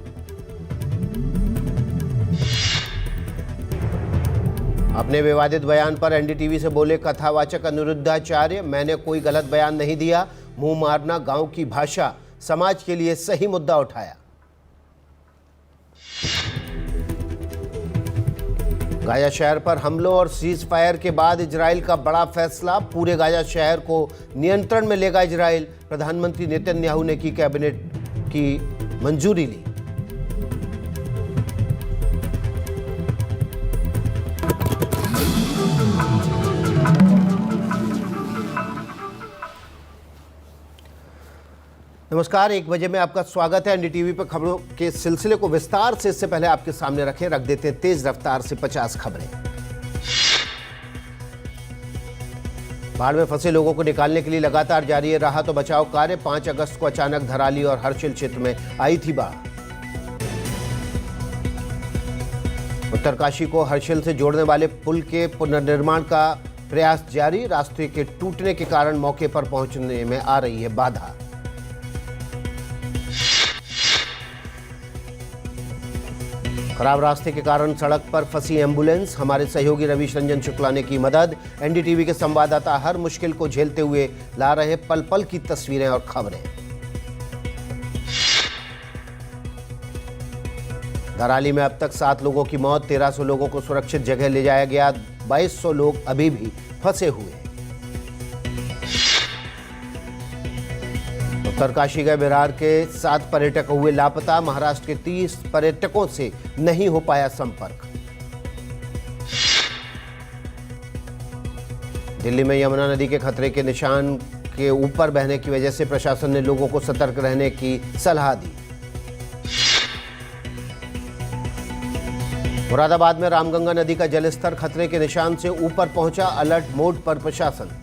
अपने विवादित बयान पर एनडीटीवी से बोले कथावाचक अनिरुद्धाचार्य, मैंने कोई गलत बयान नहीं दिया, मुंह मारना गांव की भाषा, समाज के लिए सही मुद्दा उठाया। गाजा शहर पर हमलों और सीज फायर के बाद इजराइल का बड़ा फैसला, पूरे गाजा शहर को नियंत्रण में लेगा इजराइल। प्रधानमंत्री नेतन्याहू ने की कैबिनेट की मंजूरी ली। नमस्कार, 1 बजे में आपका स्वागत है। एनडीटीवी पर खबरों के सिलसिले को विस्तार से इससे पहले आपके सामने रख देते हैं तेज रफ्तार से 50 खबरें। बाढ़ में फंसे लोगों को निकालने के लिए लगातार जारी है राहत और बचाव कार्य। 5 अगस्त को अचानक धराली और हर्षिल क्षेत्र में आई थी बाढ़। उत्तरकाशी को हर्षिल से जोड़ने वाले पुल के पुनर्निर्माण का प्रयास जारी। रास्ते के टूटने के कारण मौके पर पहुंचने में आ रही है बाधा। खराब रास्ते के कारण सड़क पर फंसी एम्बुलेंस, हमारे सहयोगी रवीश रंजन शुक्ला ने की मदद। एनडीटीवी के संवाददाता हर मुश्किल को झेलते हुए ला रहे पल पल की तस्वीरें और खबरें। धराली में अब तक 7 लोगों की मौत, 1300 लोगों को सुरक्षित जगह ले जाया गया। 2200 लोग अभी भी फंसे हुए हैं। उत्तरकाशी गए बिहार के 7 पर्यटक हुए लापता। महाराष्ट्र के 30 पर्यटकों से नहीं हो पाया संपर्क। दिल्ली में यमुना नदी के खतरे के निशान के ऊपर बहने की वजह से प्रशासन ने लोगों को सतर्क रहने की सलाह दी। मुरादाबाद में रामगंगा नदी का जलस्तर खतरे के निशान से ऊपर पहुंचा, अलर्ट मोड पर प्रशासन।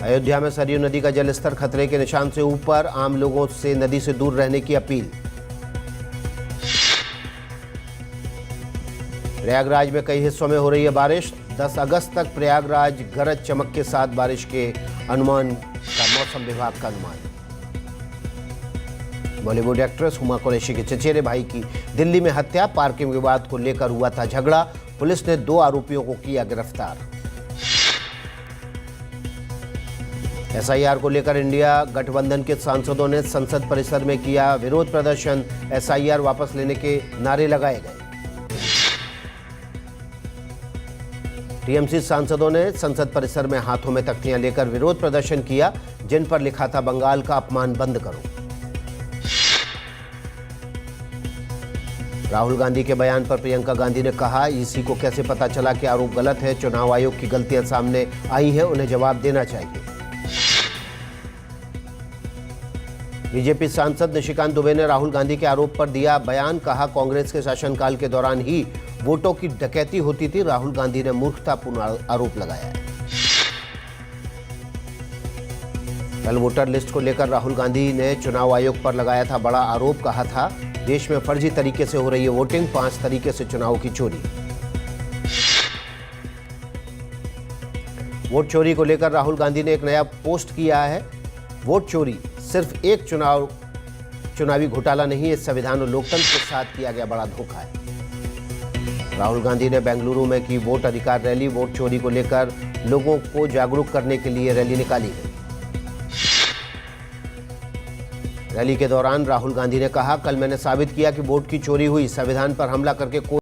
अयोध्या में सरयू नदी का जलस्तर खतरे के निशान से ऊपर, आम लोगों से नदी से दूर रहने की अपील। प्रयागराज में कई हिस्सों में हो रही है बारिश। 10 अगस्त तक प्रयागराज गरज चमक के साथ बारिश के अनुमान का मौसम विभाग का अनुमान। बॉलीवुड एक्ट्रेस हुमा कुरैशी के चचेरे भाई की दिल्ली में हत्या, पार्किंग विवाद को लेकर हुआ था झगड़ा। पुलिस ने 2 आरोपियों को किया गिरफ्तार। एसआईआर को लेकर इंडिया गठबंधन के सांसदों ने संसद परिसर में किया विरोध प्रदर्शन। एसआईआर वापस लेने के नारे लगाए गए। टीएमसी सांसदों ने संसद परिसर में हाथों में तख्तियां लेकर विरोध प्रदर्शन किया, जिन पर लिखा था बंगाल का अपमान बंद करो। राहुल गांधी के बयान पर प्रियंका गांधी ने कहा, ईसी को कैसे पता चला कि आरोप गलत है? चुनाव आयोग की गलतियां सामने आई है, उन्हें जवाब देना चाहिए। बीजेपी सांसद निशिकांत दुबे ने राहुल गांधी के आरोप पर दिया बयान, कहा कांग्रेस के शासनकाल के दौरान ही वोटों की डकैती होती थी। राहुल गांधी ने मूर्खतापूर्ण आरोप लगाया है। कल वोटर लिस्ट को लेकर राहुल गांधी ने चुनाव आयोग पर लगाया था बड़ा आरोप, कहा था देश में फर्जी तरीके से हो रही है वोटिंग, 5 तरीके से चुनाव की चोरी। वोट चोरी को लेकर राहुल गांधी ने एक नया पोस्ट किया है। वोट चोरी सिर्फ एक चुनावी घोटाला नहीं, इस संविधान और लोकतंत्र के साथ किया गया बड़ा धोखा है। राहुल गांधी ने बेंगलुरु में की वोट अधिकार रैली। वोट चोरी को लेकर लोगों को जागरूक करने के लिए रैली निकाली गई। रैली के दौरान राहुल गांधी ने कहा, कल मैंने साबित किया कि वोट की चोरी हुई, संविधान पर हमला करके कोई